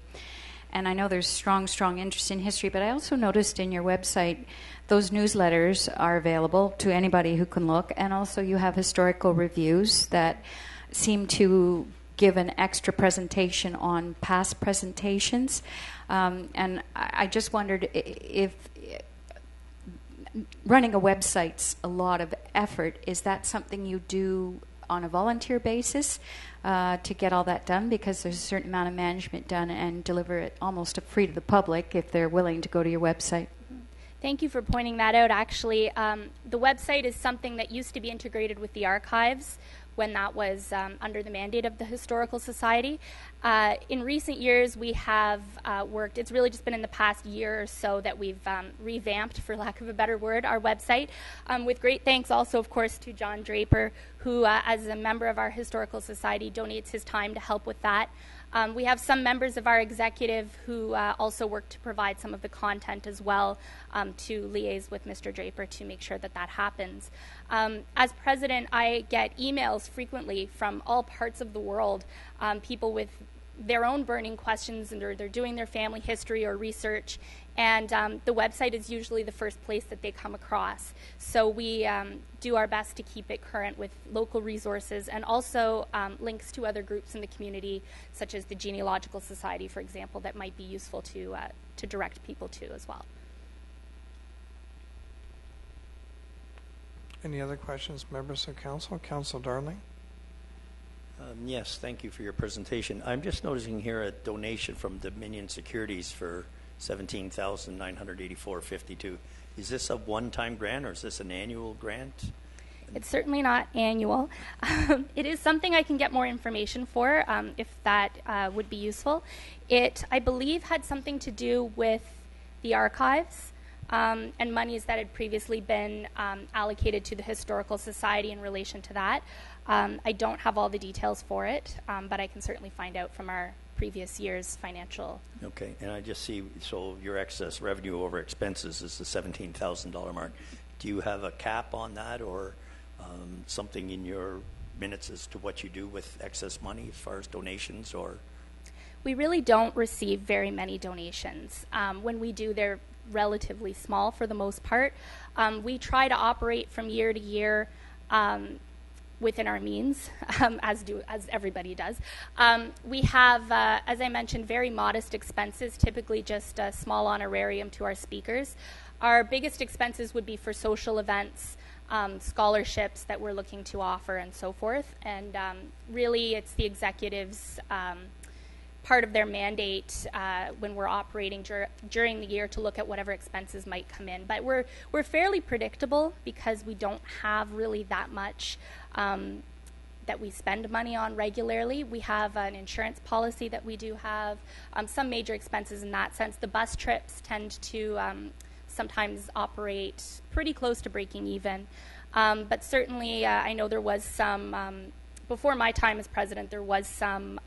And I know there's strong interest in history, but I also noticed in your website those newsletters are available to anybody who can look, and also you have historical reviews that seem to give an extra presentation on past presentations. And I just wondered if running a website's a lot of effort. Is that something you do on a volunteer basis to get all that done? Because there's a certain amount of management done, and deliver it almost free to the public if they're willing to go to your website. Thank you for pointing that out. Actually, the website is something that used to be integrated with the archives when that was under the mandate of the Historical Society. In recent years, we have worked, it's really just been in the past year or so that we've revamped, for lack of a better word, our website, with great thanks also, of course, to John Draper, who, as a member of our Historical Society, donates his time to help with that. We have some members of our executive who also work to provide some of the content as well, to liaise with Mr. Draper to make sure that that happens. As president, I get emails frequently from all parts of the world, people with their own burning questions, and they're doing their family history or research, and the website is usually the first place that they come across. So we do our best to keep it current with local resources and also links to other groups in the community, such as the Genealogical Society, for example, that might be useful to direct people to as well. Any other questions, members of council? Council Darling? Yes, thank you for your presentation. I'm just noticing here a donation from Dominion Securities for $17,984.52. Is this a one-time grant, or is this an annual grant? It's certainly not annual. It is something I can get more information for, if that would be useful. It, I believe, had something to do with the archives and monies that had previously been allocated to the Historical Society in relation to that. I don't have all the details for it, but I can certainly find out from our previous year's financial. Okay, and I just see, so your excess revenue over expenses is the $17,000 mark. Do you have a cap on that, or something in your minutes as to what you do with excess money as far as donations? Or we really don't receive very many donations. When we do, they're relatively small for the most part. We try to operate from year to year within our means, as everybody does. We have, as I mentioned, very modest expenses, typically just a small honorarium to our speakers. Our biggest expenses would be for social events, scholarships that we're looking to offer, and so forth. And really, it's the executives' part of their mandate when we're operating during the year to look at whatever expenses might come in. But we're fairly predictable because we don't have really that much that we spend money on regularly. We have an insurance policy that we do have, some major expenses in that sense. The bus trips tend to sometimes operate pretty close to breaking even. But certainly I know there was some, before my time as president, there was some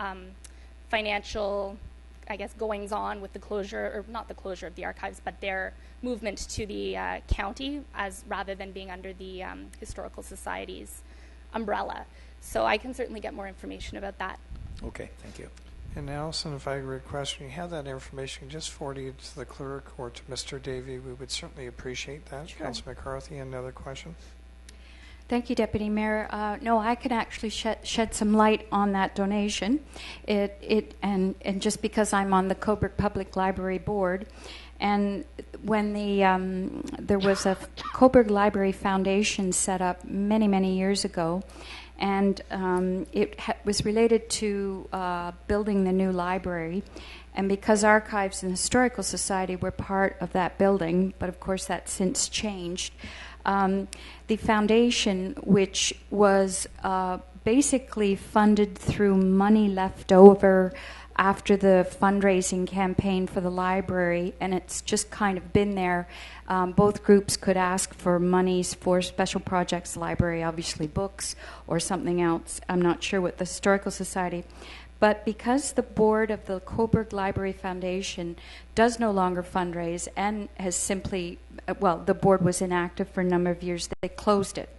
financial, I guess, goings on with the closure, or not the closure of the archives, but their movement to the county as rather than being under the Historical Society's umbrella. So I can certainly get more information about that. okay, thank you. And Alison, if I request when you have that information, just forward it to the clerk or to Mr. Davey. We would certainly appreciate that. Sure. Councillor McCarthy, another question? Thank you, Deputy Mayor. No, I can actually shed some light on that donation. And just because I'm on the Coburg Public Library Board, and when there was a Coburg Library Foundation set up many years ago, and it was related to building the new library. And because Archives and Historical Society were part of that building, but of course that's since changed, the foundation, which was basically funded through money left over after the fundraising campaign for the library, and it's just kind of been there. Both groups could ask for monies for special projects, library, obviously books, or something else. I'm not sure what the Historical Society. But because the board of the Coburg Library Foundation does no longer fundraise and has simply, the board was inactive for a number of years, they closed it.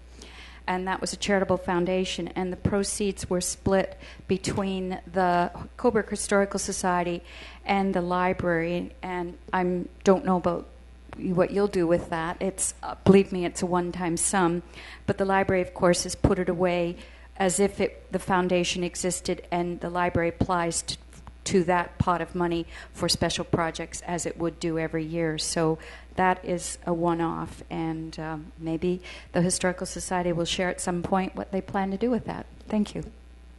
And that was a charitable foundation, and the proceeds were split between the Coburg Historical Society and the library. And I don't know about what you'll do with that. It's, believe me, it's a one-time sum. But the library, of course, has put it away as if the foundation existed, and the library applies to that pot of money for special projects as it would do every year. So that is a one-off, and maybe the Historical Society will share at some point what they plan to do with that. Thank you.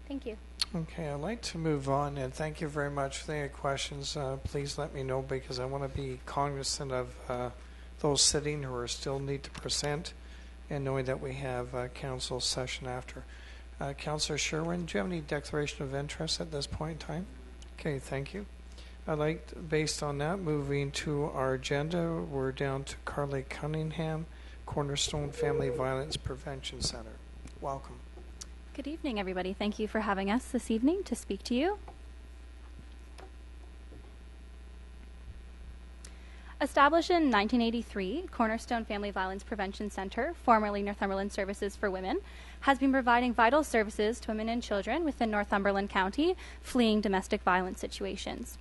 Thank you. Okay, I'd like to move on, and thank you very much. If there are any questions, please let me know, because I want to be cognizant of those sitting who are still need to present, and knowing that we have a council session after. Councillor Sherwin, do you have any declaration of interest at this point in time? Okay, thank you. I'd like, based on that, moving to our agenda, we're down to Carly Cunningham, Cornerstone Family Violence Prevention Center. Welcome. Good evening, everybody. Thank you for having us this evening to speak to you. Established in 1983, Cornerstone Family Violence Prevention Center, formerly Northumberland Services for Women, has been providing vital services to women and children within Northumberland County fleeing domestic violence situations.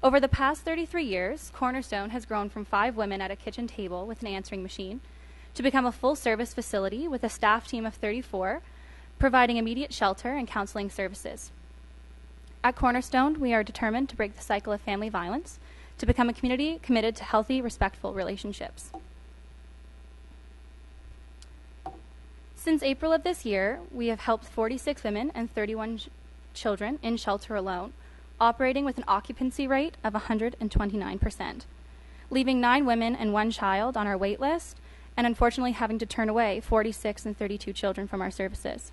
Over the past 33 years, Cornerstone has grown from 5 women at a kitchen table with an answering machine to become a full-service facility with a staff team of 34, providing immediate shelter and counseling services. At Cornerstone, we are determined to break the cycle of family violence, to become a community committed to healthy, respectful relationships. Since April of this year, we have helped 46 women and 31 children in shelter alone, operating with an occupancy rate of 129%, leaving 9 women and 1 child on our wait list, and unfortunately having to turn away 46 and 32 children from our services.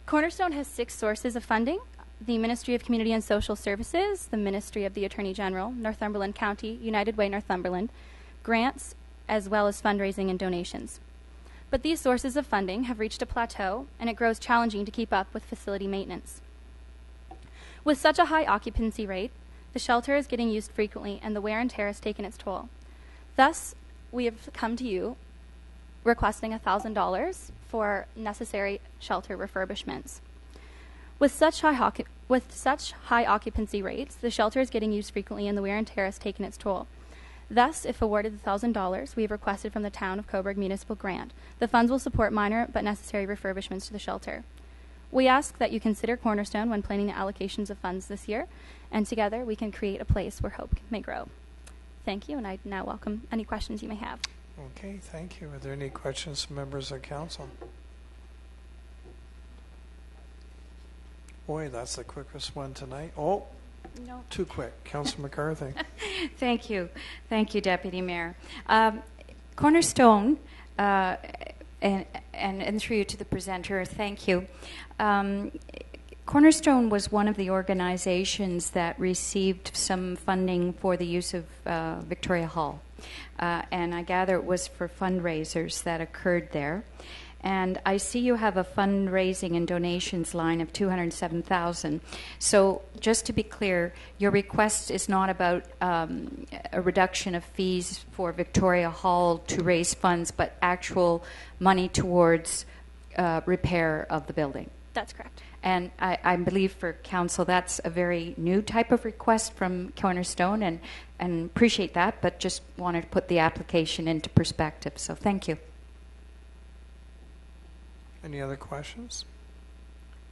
Cornerstone has 6 sources of funding: the Ministry of Community and Social Services, the Ministry of the Attorney General, Northumberland County, United Way Northumberland, grants, as well as fundraising and donations. But these sources of funding have reached a plateau, and it grows challenging to keep up with facility maintenance. With such a high occupancy rate, the shelter is getting used frequently, and the wear and tear has taken its toll. Thus, we have come to you requesting $1,000 for necessary shelter refurbishments. With such high occupancy rates, the shelter is getting used frequently, and the wear and tear has taken its toll. Thus, if awarded the $1,000, we have requested from the Town of Coburg Municipal grant. The funds will support minor but necessary refurbishments to the shelter. We ask that you consider Cornerstone when planning the allocations of funds this year, and together we can create a place where hope may grow. Thank you, and I now welcome any questions you may have. Okay, thank you. Are there any questions from members of council? Boy, that's the quickest one tonight. Oh, No. too quick. Councillor McCarthy. Thank you. Thank you, Deputy Mayor. Cornerstone, and through you to the presenter, thank you. Cornerstone was one of the organizations that received some funding for the use of Victoria Hall. And I gather it was for fundraisers that occurred there. And I see you have a fundraising and donations line of $207,000. So just to be clear, your request is not about a reduction of fees for Victoria Hall to raise funds, but actual money towards repair of the building. That's correct. And I believe for council that's a very new type of request from Cornerstone, and appreciate that, but just wanted to put the application into perspective. So thank you. Any other questions?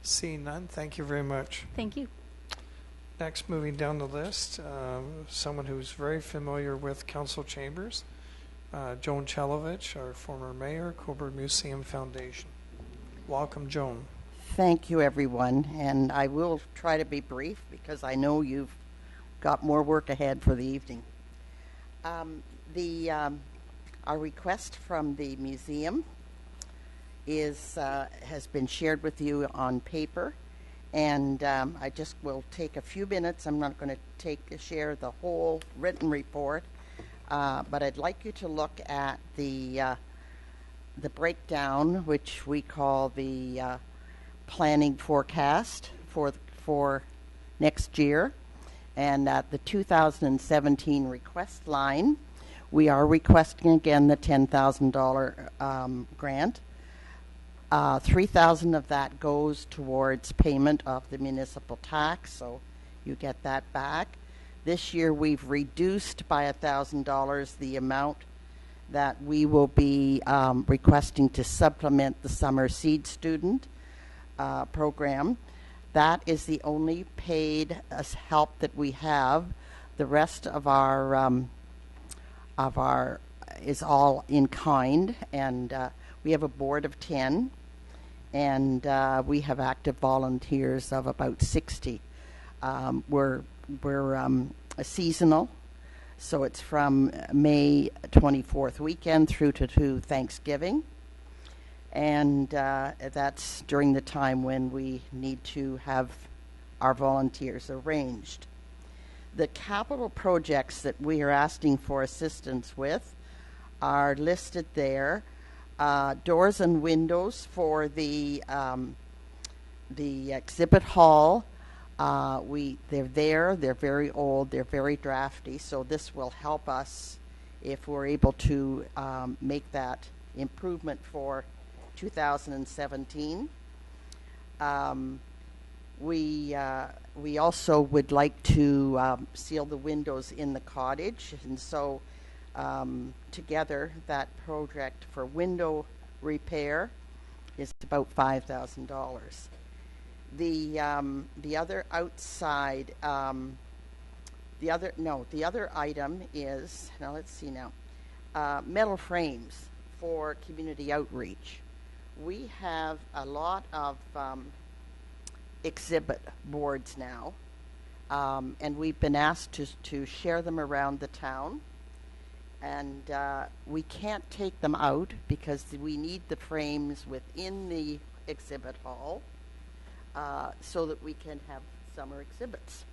Seeing none, thank you very much. Thank you. Next, moving down the list, someone who's very familiar with council chambers, Joan Chelovich, our former mayor, Coburg Museum Foundation. Welcome, Joan. Thank you, everyone, and I will try to be brief because I know you've got more work ahead for the evening. Our request from the museum has been shared with you on paper, and I just will take a few minutes. I'm not going to share the whole written report, but I'd like you to look at the breakdown, which we call the planning forecast for next year, and at the 2017 request line, we are requesting again the $10,000 grant. $3,000 of that goes towards payment of the municipal tax, so you get that back. This year we've reduced by $1,000 the amount that we will be requesting to supplement the summer seed student program. That is the only paid help that we have. The rest of our is all in kind, and we have a board of 10, and we have active volunteers of about 60. We're seasonal, so it's from May 24th weekend through to Thanksgiving, and that's during the time when we need to have our volunteers arranged. The capital projects that we are asking for assistance with are listed there. Doors and windows for the exhibit hall. They're there. They're very old. They're very drafty. So this will help us if we're able to make that improvement for 2017. We also would like to seal the windows in the cottage, and so together that project for window repair is about $5,000. The other outside, the other item is, now let's see now, metal frames for community outreach. We have a lot of exhibit boards now, and we've been asked to share them around the town. And we can't take them out because we need the frames within the exhibit hall so that we can have summer exhibits.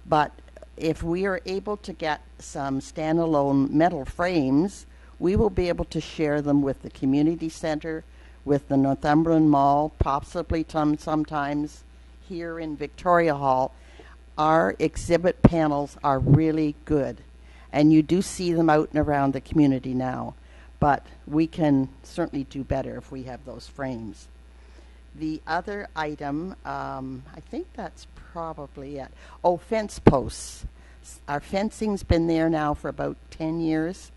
But if we are able to get some standalone metal frames, we will be able to share them with the community center, with the Northumberland Mall, possibly sometimes here in Victoria Hall. Our exhibit panels are really good, and you do see them out and around the community now, but we can certainly do better if we have those frames. The other item, I think that's probably it. Oh, fence posts. Our fencing's been there now for about 10 years,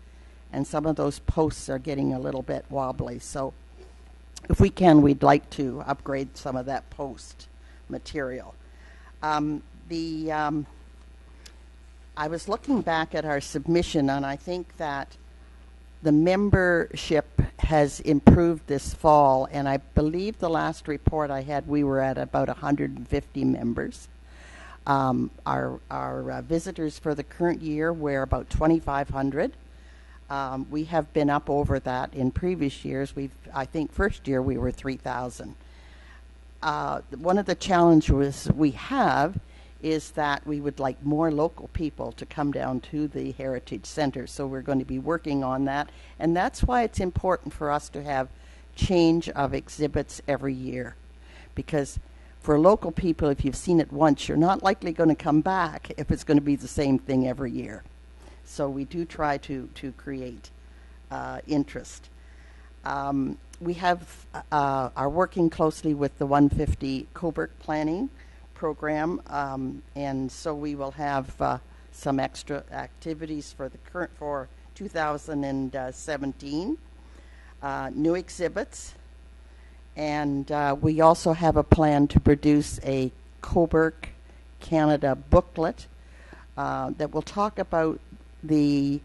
and some of those posts are getting a little bit wobbly. So if we can, we'd like to upgrade some of that post material. I was looking back at our submission, and I think that the membership has improved this fall, and I believe the last report I had, we were at about 150 members. Our visitors for the current year were about 2,500. We have been up over that in previous years. I think first year we were 3,000. One of the challenges we have is that we would like more local people to come down to the Heritage Center. So we're going to be working on that. And that's why it's important for us to have change of exhibits every year. Because for local people, if you've seen it once, you're not likely going to come back if it's going to be the same thing every year. So we do try to create interest. We are working closely with the 150 Coburg planning program, and so we will have some extra activities for 2017, new exhibits, and we also have a plan to produce a Coburg Canada booklet that will talk about the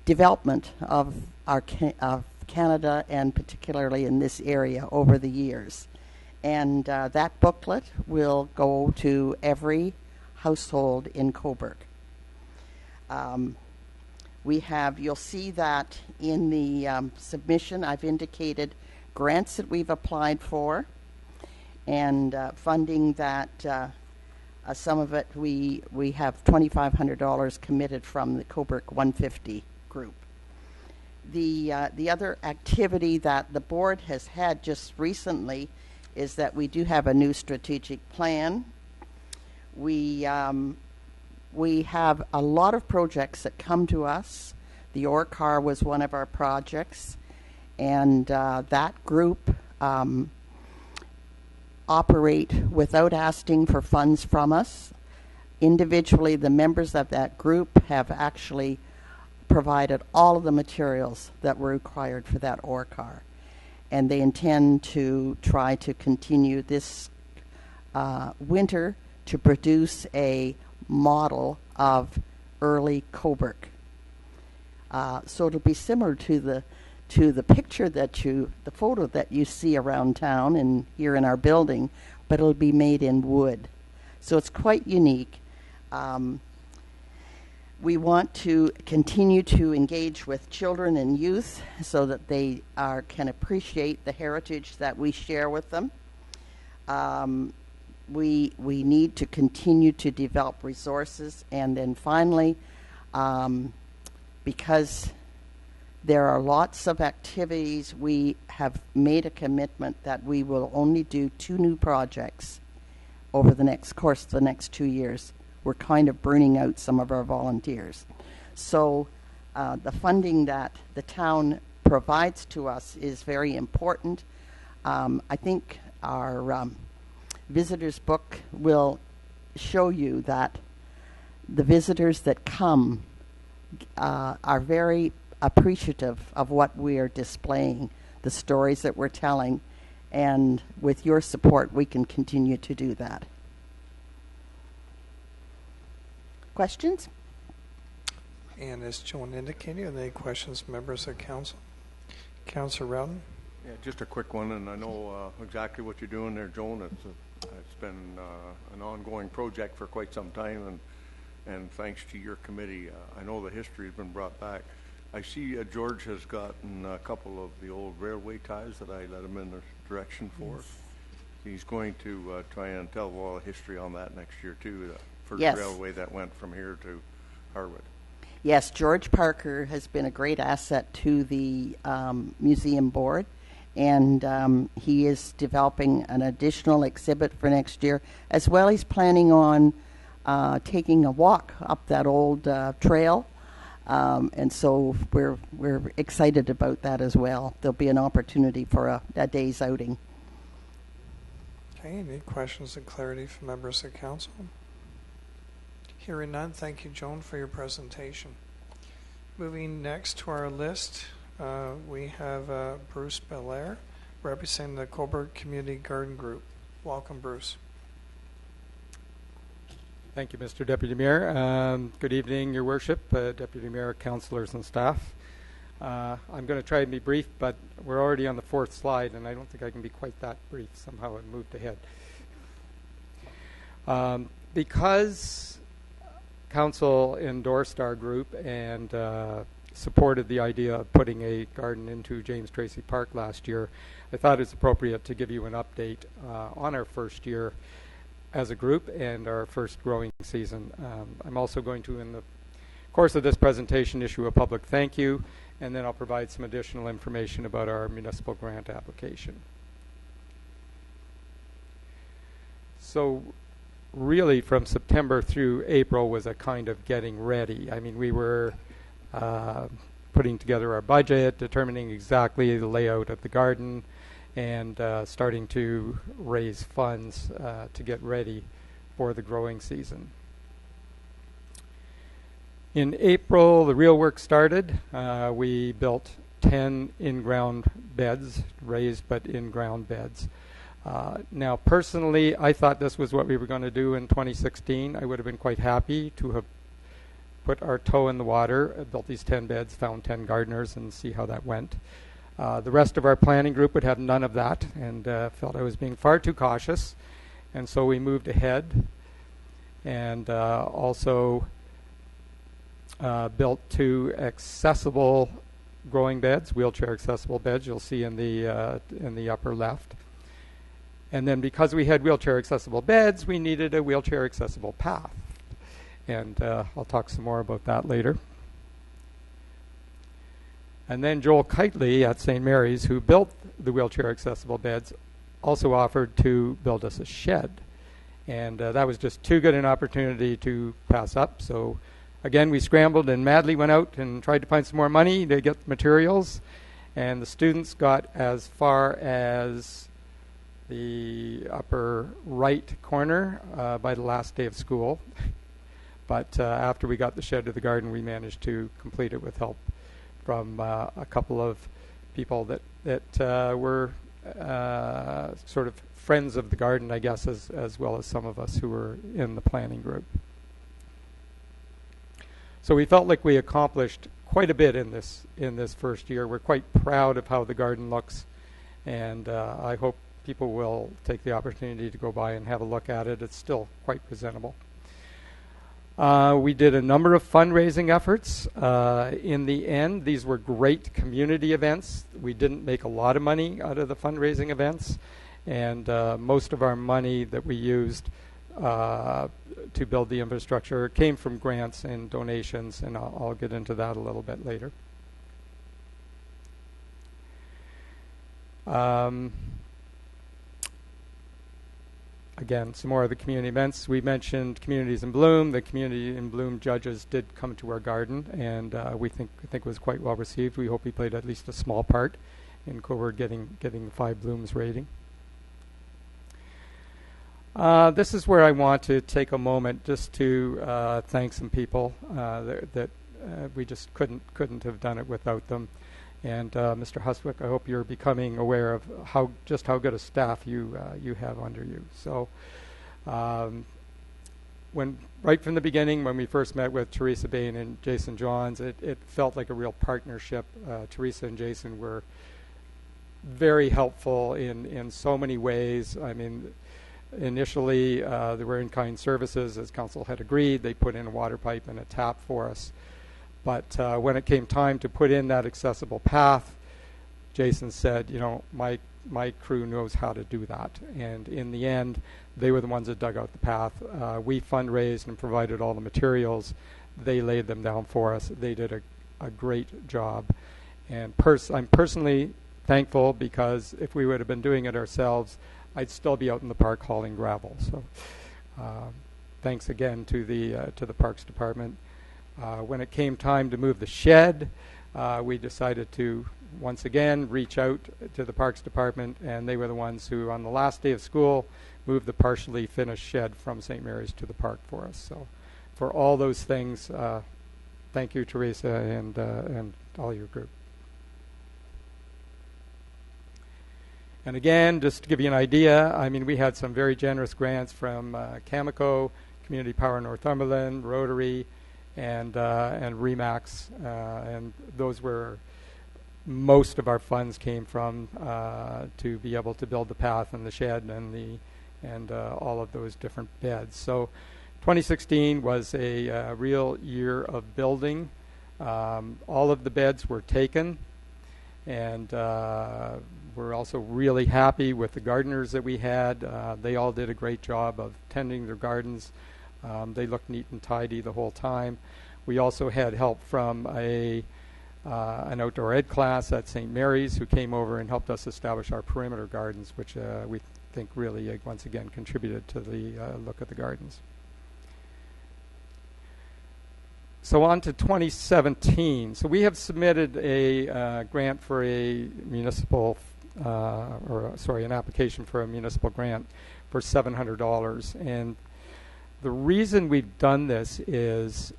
development of of Canada, and particularly in this area over the years. And that booklet will go to every household in Coburg. You'll see that in the submission, I've indicated grants that we've applied for, and funding that some of it we have $2,500 committed from the Coburg 150 group. The other activity that the board has had just recently is that we do have a new strategic plan. We have a lot of projects that come to us. The ore car was one of our projects, and that group operate without asking for funds from us. Individually, the members of that group have actually provided all of the materials that were required for that ore car. And they intend to try to continue this winter to produce a model of early Coburg. So it'll be similar to the picture the photo that you see around town and here in our building, but it'll be made in wood. So it's quite unique. We want to continue to engage with children and youth so that they can appreciate the heritage that we share with them. we need to continue to develop resources. And then finally, because there are lots of activities, we have made a commitment that we will only do 2 new projects over the next 2 years. We're kind of burning out some of our volunteers. So the funding that the town provides to us is very important. I think our visitors book will show you that the visitors that come are very appreciative of what we are displaying, the stories that we're telling, and with your support we can continue to do that. Questions? And as Joan indicated, are there any questions from members of council? Councillor Rowden? Yeah, just a quick one, and I know exactly what you're doing there, Joan. It's been an ongoing project for quite some time, and thanks to your committee, I know the history has been brought back. I see George has gotten a couple of the old railway ties that I led him in the direction for. Yes. He's going to try and tell all the history on that next year too. The first yes. railway that went from here to Harwood. Yes, George Parker has been a great asset to the museum board, and he is developing an additional exhibit for next year. As well, he's planning on taking a walk up that old trail. And so we're excited about that as well. There'll be an opportunity for a day's outing. Okay, any questions and clarity from members of council? Hearing none, thank you, Joan, for your presentation. Moving next to our list, we have Bruce Belair, representing the Coburg Community Garden Group. Welcome, Bruce. Thank you, Mr. Deputy Mayor. Good evening, Your Worship, Deputy Mayor, councillors, and staff. I'm going to try and be brief, but we're already on the 4th slide, and I don't think I can be quite that brief. Somehow it moved ahead. Because Council endorsed our group and supported the idea of putting a garden into James Tracy Park last year, I thought it's appropriate to give you an update on our first year as a group and our first growing season. I'm also going to, in the course of this presentation, issue a public thank you, and then I'll provide some additional information about our municipal grant application. So really from September through April was a kind of getting ready. I mean, we were putting together our budget, determining exactly the layout of the garden, and starting to raise funds to get ready for the growing season. In April, the real work started. We built 10 in-ground beds, raised but in-ground beds. Now, personally, I thought this was what we were going to do in 2016. I would have been quite happy to have put our toe in the water, built these 10 beds, found 10 gardeners, and see how that went. The rest of our planning group would have none of that, and felt I was being far too cautious, and so we moved ahead and also built 2 accessible growing beds, wheelchair accessible beds. You'll see in the upper left. And then because we had wheelchair accessible beds, we needed a wheelchair accessible path, and I'll talk some more about that later. And then Joel Kitely at St. Mary's, who built the wheelchair accessible beds, also offered to build us a shed. And that was just too good an opportunity to pass up. So again, we scrambled and madly went out and tried to find some more money to get materials. And the students got as far as the upper right corner by the last day of school. But after we got the shed to the garden, we managed to complete it with help from a couple of people that were sort of friends of the garden, I guess, as well as some of us who were in the planning group. So we felt like we accomplished quite a bit in this first year. We're quite proud of how the garden looks, and I hope people will take the opportunity to go by and have a look at it. It's still quite presentable. We did a number of fundraising efforts. In the end, these were great community events. We didn't make a lot of money out of the fundraising events, And most of our money that we used to build the infrastructure came from grants and donations, and I'll get into that a little bit later. Again, some more of the community events. We mentioned Communities in Bloom. The Community in Bloom judges did come to our garden, and we think it was quite well received. We hope we played at least a small part in Coburg getting the 5 Blooms rating. This is where I want to take a moment just to thank some people that we just couldn't have done it without them. And Mr. Huswick, I hope you're becoming aware of how good a staff you have under you. So, right from the beginning, when we first met with Teresa Bain and Jason Johns, it felt like a real partnership. Teresa and Jason were very helpful in so many ways. I mean, initially there were in-kind services, as council had agreed. They put in a water pipe and a tap for us. But when it came time to put in that accessible path, Jason said, you know, my crew knows how to do that. And in the end, they were the ones that dug out the path. We fundraised and provided all the materials. They laid them down for us. They did a great job. And I'm personally thankful, because if we would have been doing it ourselves, I'd still be out in the park hauling gravel. So thanks again to the Parks Department. When it came time to move the shed, we decided to once again reach out to the Parks Department, and they were the ones who, on the last day of school, moved the partially finished shed from St. Mary's to the park for us. So for all those things, thank you, Teresa, and all your group. And again, just to give you an idea, I mean, we had some very generous grants from Cameco, Community Power Northumberland, Rotary, and Remax, and those were most of our funds came from to be able to build the path and the shed and all of those different beds. So 2016 was a real year of building. All of the beds were taken, and we're also really happy with the gardeners that we had. They all did a great job of tending their gardens. They looked neat and tidy the whole time. We also had help from an outdoor ed class at St. Mary's, who came over and helped us establish our perimeter gardens, which we think really, once again, contributed to the look of the gardens. So on to 2017. So we have submitted a grant for a municipal, an application for a municipal grant for $700. And the reason we've done this is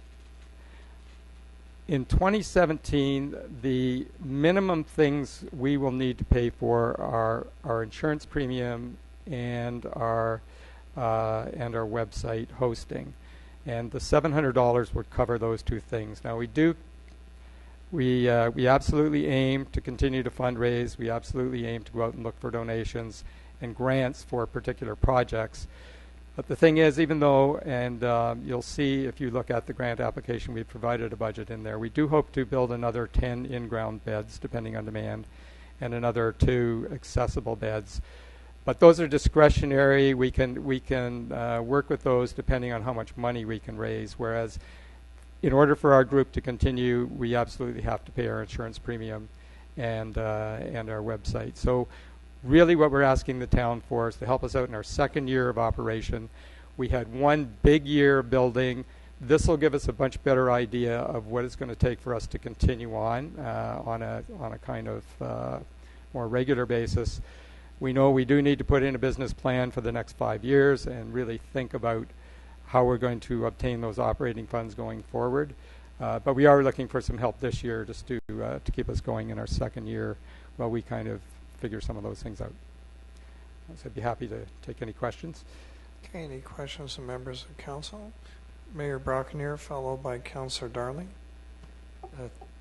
in 2017, the minimum things we will need to pay for are our insurance premium and our website hosting. And the $700 would cover those two things. Now we absolutely aim to continue to fundraise. We absolutely aim to go out and look for donations and grants for particular projects. But the thing is, even though, and you'll see if you look at the grant application, we've provided a budget in there. We do hope to build another 10 in-ground beds, depending on demand, and another 2 accessible beds. But those are discretionary. We can work with those depending on how much money we can raise. Whereas, in order for our group to continue, we absolutely have to pay our insurance premium and our website. So really what we're asking the town for is to help us out in our second year of operation. We had one big year of building. This will give us a much better idea of what it's going to take for us to continue on a kind of more regular basis. We know we do need to put in a business plan for the next 5 years and really think about how we're going to obtain those operating funds going forward. But we are looking for some help this year just to keep us going in our second year while we kind of figure some of those things out. So I'd be happy to take any questions. Okay, any questions from members of council? Mayor Brockenier, followed by Councillor Darling.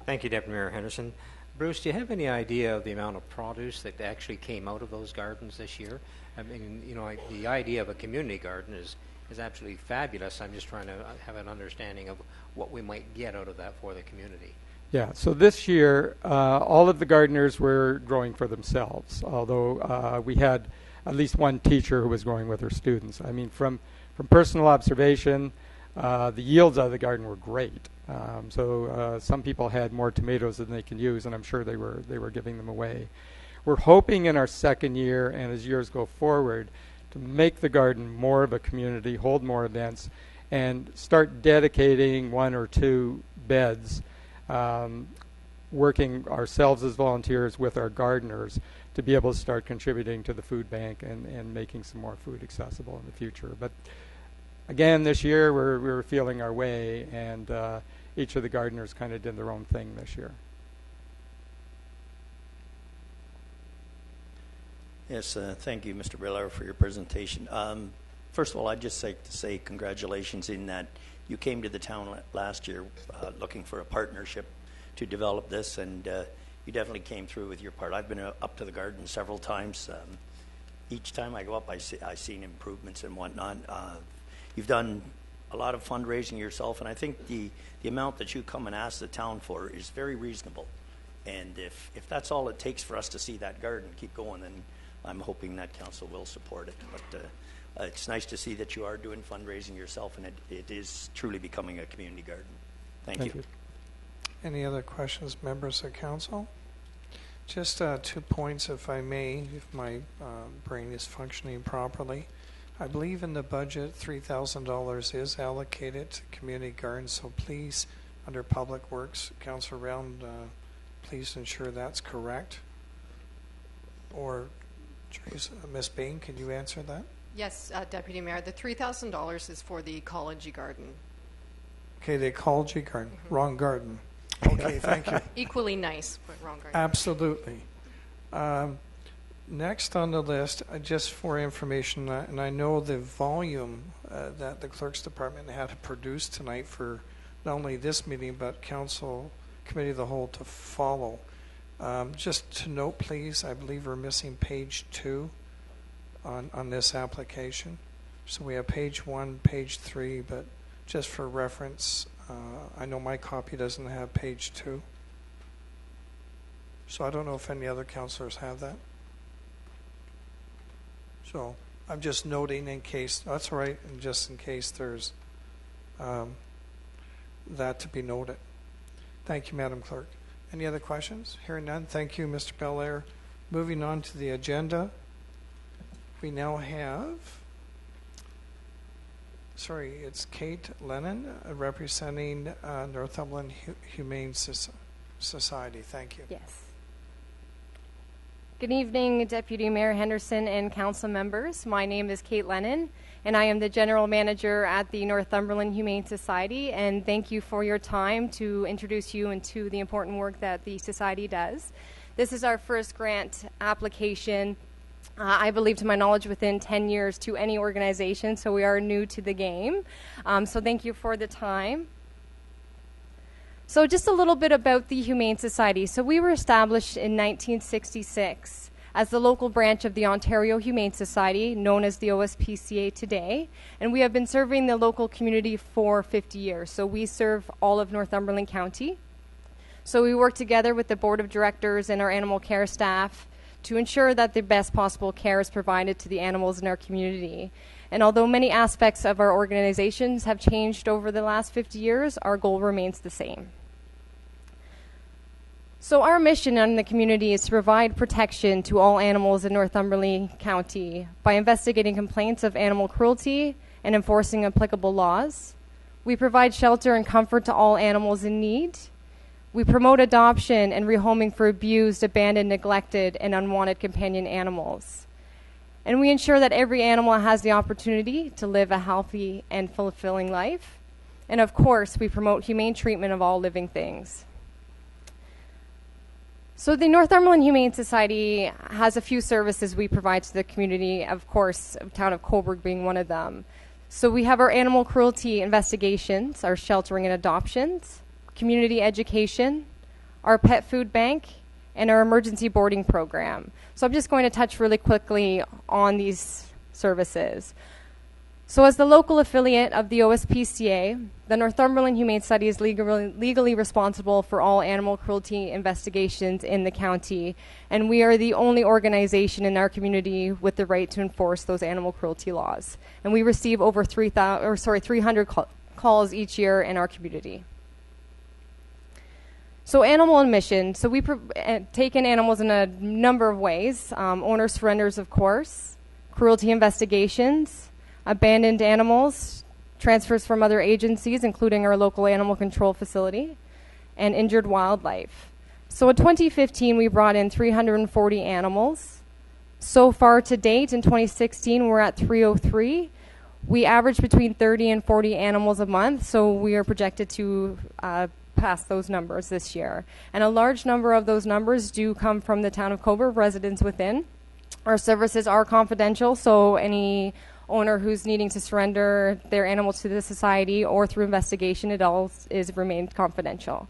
Thank you, Deputy Mayor Henderson. Bruce, do you have any idea of the amount of produce that actually came out of those gardens this year? I mean, you know, the idea of a community garden is absolutely fabulous. I'm just trying to have an understanding of what we might get out of that for the community. Yeah, so this year, all of the gardeners were growing for themselves, although we had at least one teacher who was growing with her students. I mean, from personal observation, the yields out of the garden were great. So some people had more tomatoes than they can use, and I'm sure they were giving them away. We're hoping in our second year and as years go forward to make the garden more of a community, hold more events, and start dedicating 1 or 2 beds, working ourselves as volunteers with our gardeners to be able to start contributing to the food bank and making some more food accessible in the future. But again, this year we're feeling our way, and each of the gardeners kind of did their own thing this year. Yes, thank you, Mr. Belair, for your presentation. First of all, I'd just like to say congratulations in that you came to the town last year looking for a partnership to develop this, and you definitely came through with your part. I've been up to the garden several times. Each time I go up, I've seen improvements and whatnot. You've done a lot of fundraising yourself, and I think the amount that you come and ask the town for is very reasonable. And if that's all it takes for us to see that garden keep going, then I'm hoping that council will support it. But it's nice to see that you are doing fundraising yourself, and it is truly becoming a community garden. Thank you. Any other questions, members of council? Just 2 points, if I may, if my brain is functioning properly. I believe in the budget $3,000 is allocated to community gardens, so please, under Public Works, Councillor Round, please ensure that's correct. Or Ms. Bain, can you answer that? Yes, Deputy Mayor. The $3,000 is for the ecology garden. Okay, the ecology garden. Mm-hmm. Wrong garden. Okay, thank you. Equally nice, but wrong garden. Absolutely. Next on the list, just for information, and I know the volume that the Clerk's Department had to produce tonight for not only this meeting, but Council Committee of the Whole to follow. Just to note, please, I believe we're missing page 2 on this application. So we have page 1, page 3, but just for reference, I know my copy doesn't have page 2. So I don't know if any other councillors have that. So I'm just noting in case, that's all right, and just in case there's that to be noted. Thank you, Madam Clerk. Any other questions? Hearing none, thank you, Mr. Belair. Moving on to the agenda, we now have, it's Kate Lennon representing Northumberland Humane Society. Thank you. Yes. Good evening, Deputy Mayor Henderson and council members. My name is Kate Lennon, and I am the General Manager at the Northumberland Humane Society, and thank you for your time to introduce you into the important work that the Society does. This is our first grant application, I believe to my knowledge within 10 years to any organization, so we are new to the game. So thank you for the time. So just a little bit about the Humane Society. So we were established in 1966 as the local branch of the Ontario Humane Society, known as the OSPCA today, and we have been serving the local community for 50 years. So we serve all of Northumberland County. So we work together with the Board of Directors and our animal care staff to ensure that the best possible care is provided to the animals in our community. And although many aspects of our organizations have changed over the last 50 years, our goal remains the same. So our mission in the community is to provide protection to all animals in Northumberland County by investigating complaints of animal cruelty and enforcing applicable laws. We provide shelter and comfort to all animals in need. We promote adoption and rehoming for abused, abandoned, neglected, and unwanted companion animals. And we ensure that every animal has the opportunity to live a healthy and fulfilling life. And of course, we promote humane treatment of all living things. So the Northumberland Humane Society has a few services we provide to the community, of course, town of Coburg being one of them. So we have our animal cruelty investigations, our sheltering and adoptions, community education, our pet food bank, and our emergency boarding program. So I'm just going to touch really quickly on these services. So as the local affiliate of the OSPCA, the Northumberland Humane Society is legally responsible for all animal cruelty investigations in the county, and we are the only organization in our community with the right to enforce those animal cruelty laws. And we receive over 300 calls each year in our community. So animal admission. So we take in animals in a number of ways. Owner surrenders, of course, cruelty investigations, abandoned animals, transfers from other agencies, including our local animal control facility, and injured wildlife. So in 2015, we brought in 340 animals. So far to date, in 2016, we're at 303. We average between 30 and 40 animals a month, so we are projected to pass those numbers this year. And a large number of those numbers do come from the town of Coburg, residents within. Our services are confidential, so any owner who's needing to surrender their animal to the society or through investigation, it all is remained confidential.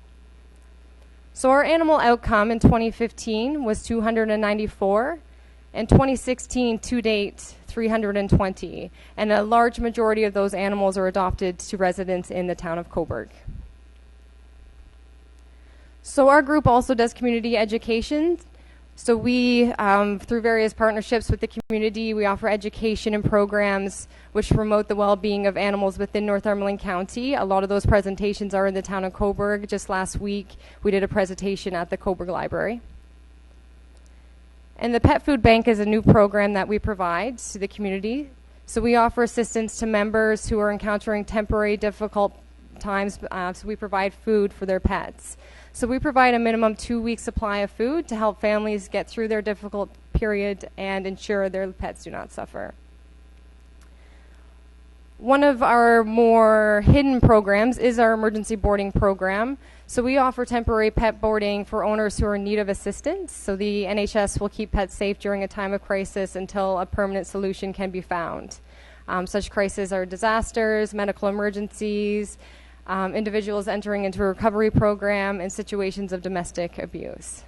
So our animal outcome in 2015 was 294, and 2016 to date 320, and a large majority of those animals are adopted to residents in the town of Coburg. So our group also does community education. So we, through various partnerships with the community, we offer education and programs which promote the well-being of animals within Northumberland County. A lot of those presentations are in the town of Coburg. Just last week, we did a presentation at the Coburg Library. And the Pet Food Bank is a new program that we provide to the community. So we offer assistance to members who are encountering temporary difficult times, so we provide food for their pets. So we provide a minimum 2-week supply of food to help families get through their difficult period and ensure their pets do not suffer. One of our more hidden programs is our emergency boarding program. So we offer temporary pet boarding for owners who are in need of assistance. So the NHS will keep pets safe during a time of crisis until a permanent solution can be found. Such crises are disasters, medical emergencies, individuals entering into a recovery program, and situations of domestic abuse.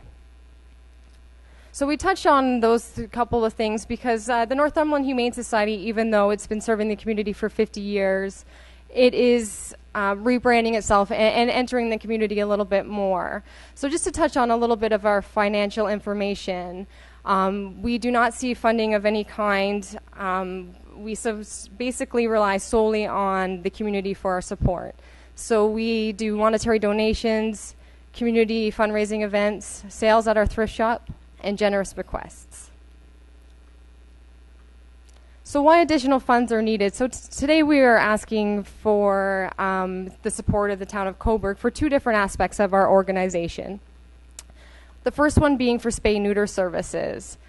So we touched on those couple of things because the Northumberland Humane Society, even though it's been serving the community for 50 years, it is rebranding itself and entering the community a little bit more. So just to touch on a little bit of our financial information, we do not see funding of any kind. We basically rely solely on the community for our support. So we do monetary donations, community fundraising events, sales at our thrift shop, and generous bequests. So why additional funds are needed? So today we are asking for the support of the town of Coburg for 2 different aspects of our organization. The first one being for spay-neuter services.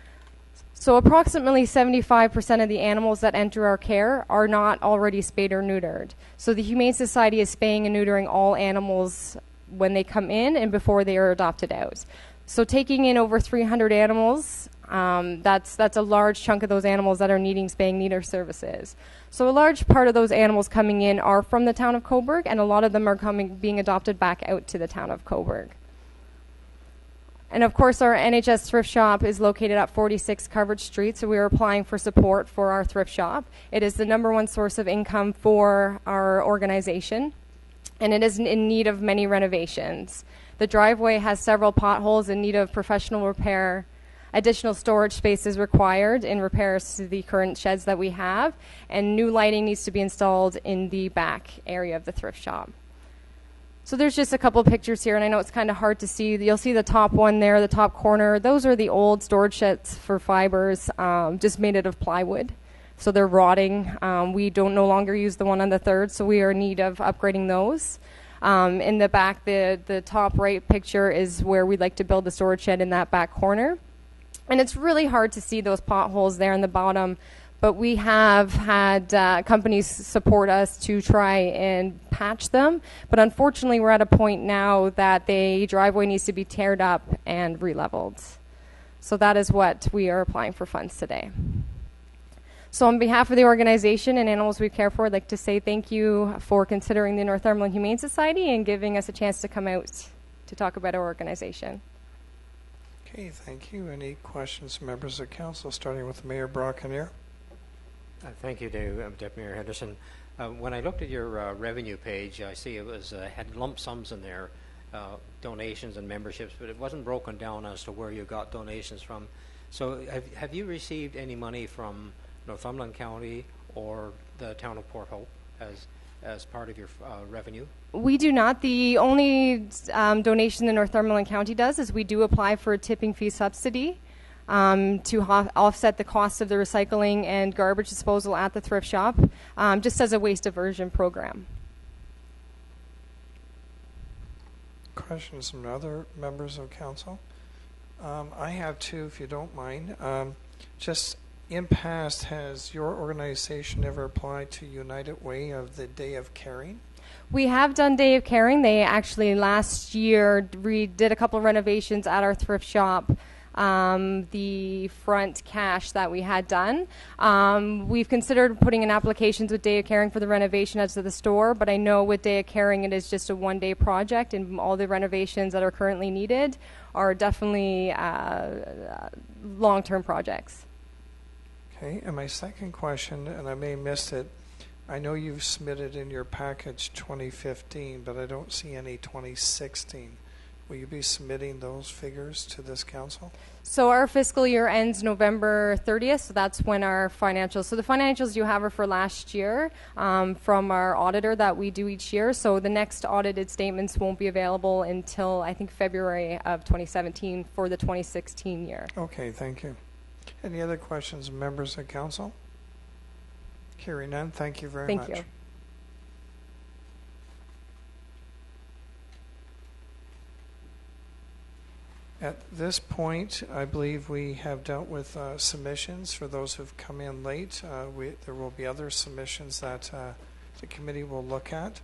So approximately 75% of the animals that enter our care are not already spayed or neutered. So the Humane Society is spaying and neutering all animals when they come in and before they are adopted out. So taking in over 300 animals, that's a large chunk of those animals that are needing spay and neuter services. So a large part of those animals coming in are from the town of Coburg, and a lot of them are being adopted back out to the town of Coburg. And of course, our NHS thrift shop is located at 46 Covered Street, so we are applying for support for our thrift shop. It is the #1 source of income for our organization, and it is in need of many renovations. The driveway has several potholes in need of professional repair. Additional storage space is required in repairs to the current sheds that we have, and new lighting needs to be installed in the back area of the thrift shop. So there's just a couple of pictures here, and I know it's kind of hard to see. You'll see the top one there, the top corner. Those are the old storage sheds for fibers, just made out of plywood. So they're rotting. We don't no longer use the one on the 3rd, so we are in need of upgrading those. In the back, the top right picture is where we'd like to build the storage shed in that back corner. And it's really hard to see those potholes there in the bottom, but we have had companies support us to try and patch them. But unfortunately, we're at a point now that the driveway needs to be teared up and re-leveled. So that is what we are applying for funds today. So on behalf of the organization and Animals We Care For, I'd like to say thank you for considering the Northumberland Humane Society and giving us a chance to come out to talk about our organization. Okay, thank you. Any questions from members of council, starting with Mayor Brockenier? Thank you, Deputy Mayor Henderson. When I looked at your revenue page, I see it was had lump sums in there, donations and memberships, but it wasn't broken down as to where you got donations from. So have you received any money from Northumberland County or the town of Port Hope as part of your revenue? We do not. The only donation the Northumberland County does is we do apply for a tipping fee subsidy to offset the cost of the recycling and garbage disposal at the thrift shop, just as a waste diversion program. Questions from other members of council? I have two, if you don't mind. Just in past, has your organization ever applied to United Way of the Day of Caring? We have done Day of Caring. They actually last year did a couple of renovations at our thrift shop. The front cache that we had done. We've considered putting in applications with Day of Caring for the renovation of the store, but I know with Day of Caring it is just a one-day project, and all the renovations that are currently needed are definitely long-term projects. Okay, and my second question, and I may have missed it, I know you've submitted in your package 2015, but I don't see any 2016. Will you be submitting those figures to this council? So our fiscal year ends November 30th, so that's when our financials. So the financials you have are for last year from our auditor that we do each year. So the next audited statements won't be available until, I think, February of 2017 for the 2016 year. Okay, thank you. Any other questions, members of council? Hearing none, thank you very much. Thank you. At this point, I believe we have dealt with submissions for those who've come in late. There will be other submissions that the committee will look at.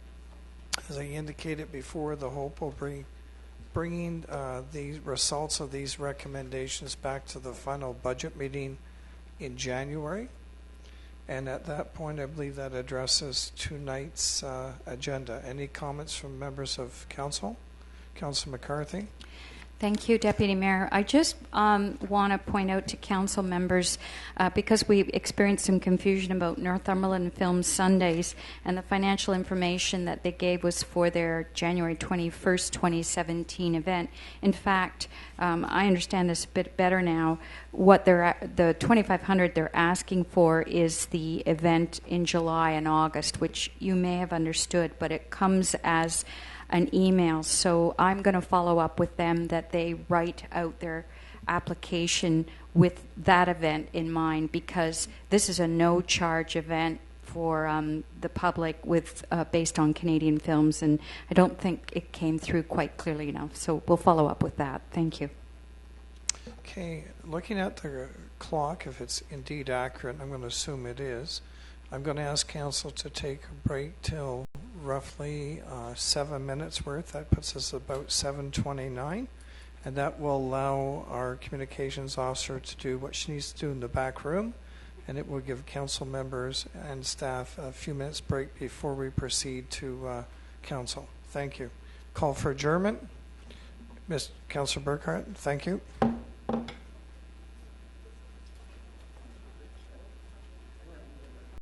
As I indicated before, the hope will be bringing the results of these recommendations back to the final budget meeting in January. And at that point, I believe that addresses tonight's agenda. Any comments from members of council? Councillor McCarthy? Thank you, Deputy Mayor. I just want to point out to council members, because we experienced some confusion about Northumberland Film Sundays, and the financial information that they gave was for their January 21st, 2017 event. In fact, I understand this a bit better now. What the $2,500 they're asking for is the event in July and August, which you may have understood, but it comes as an email, so I'm going to follow up with them that they write out their application with that event in mind, because this is a no-charge event for the public with based on Canadian films, and I don't think it came through quite clearly enough, so we'll follow up with that. Thank you. Okay, looking at the clock, if it's indeed accurate, I'm going to assume it is, I'm going to ask council to take a break till roughly 7 minutes worth. That puts us about 7:29, and that will allow our communications officer to do what she needs to do in the back room, and it will give council members and staff a few minutes break before we proceed to council. Thank you. Call for adjournment. Councillor Burkhart, thank you.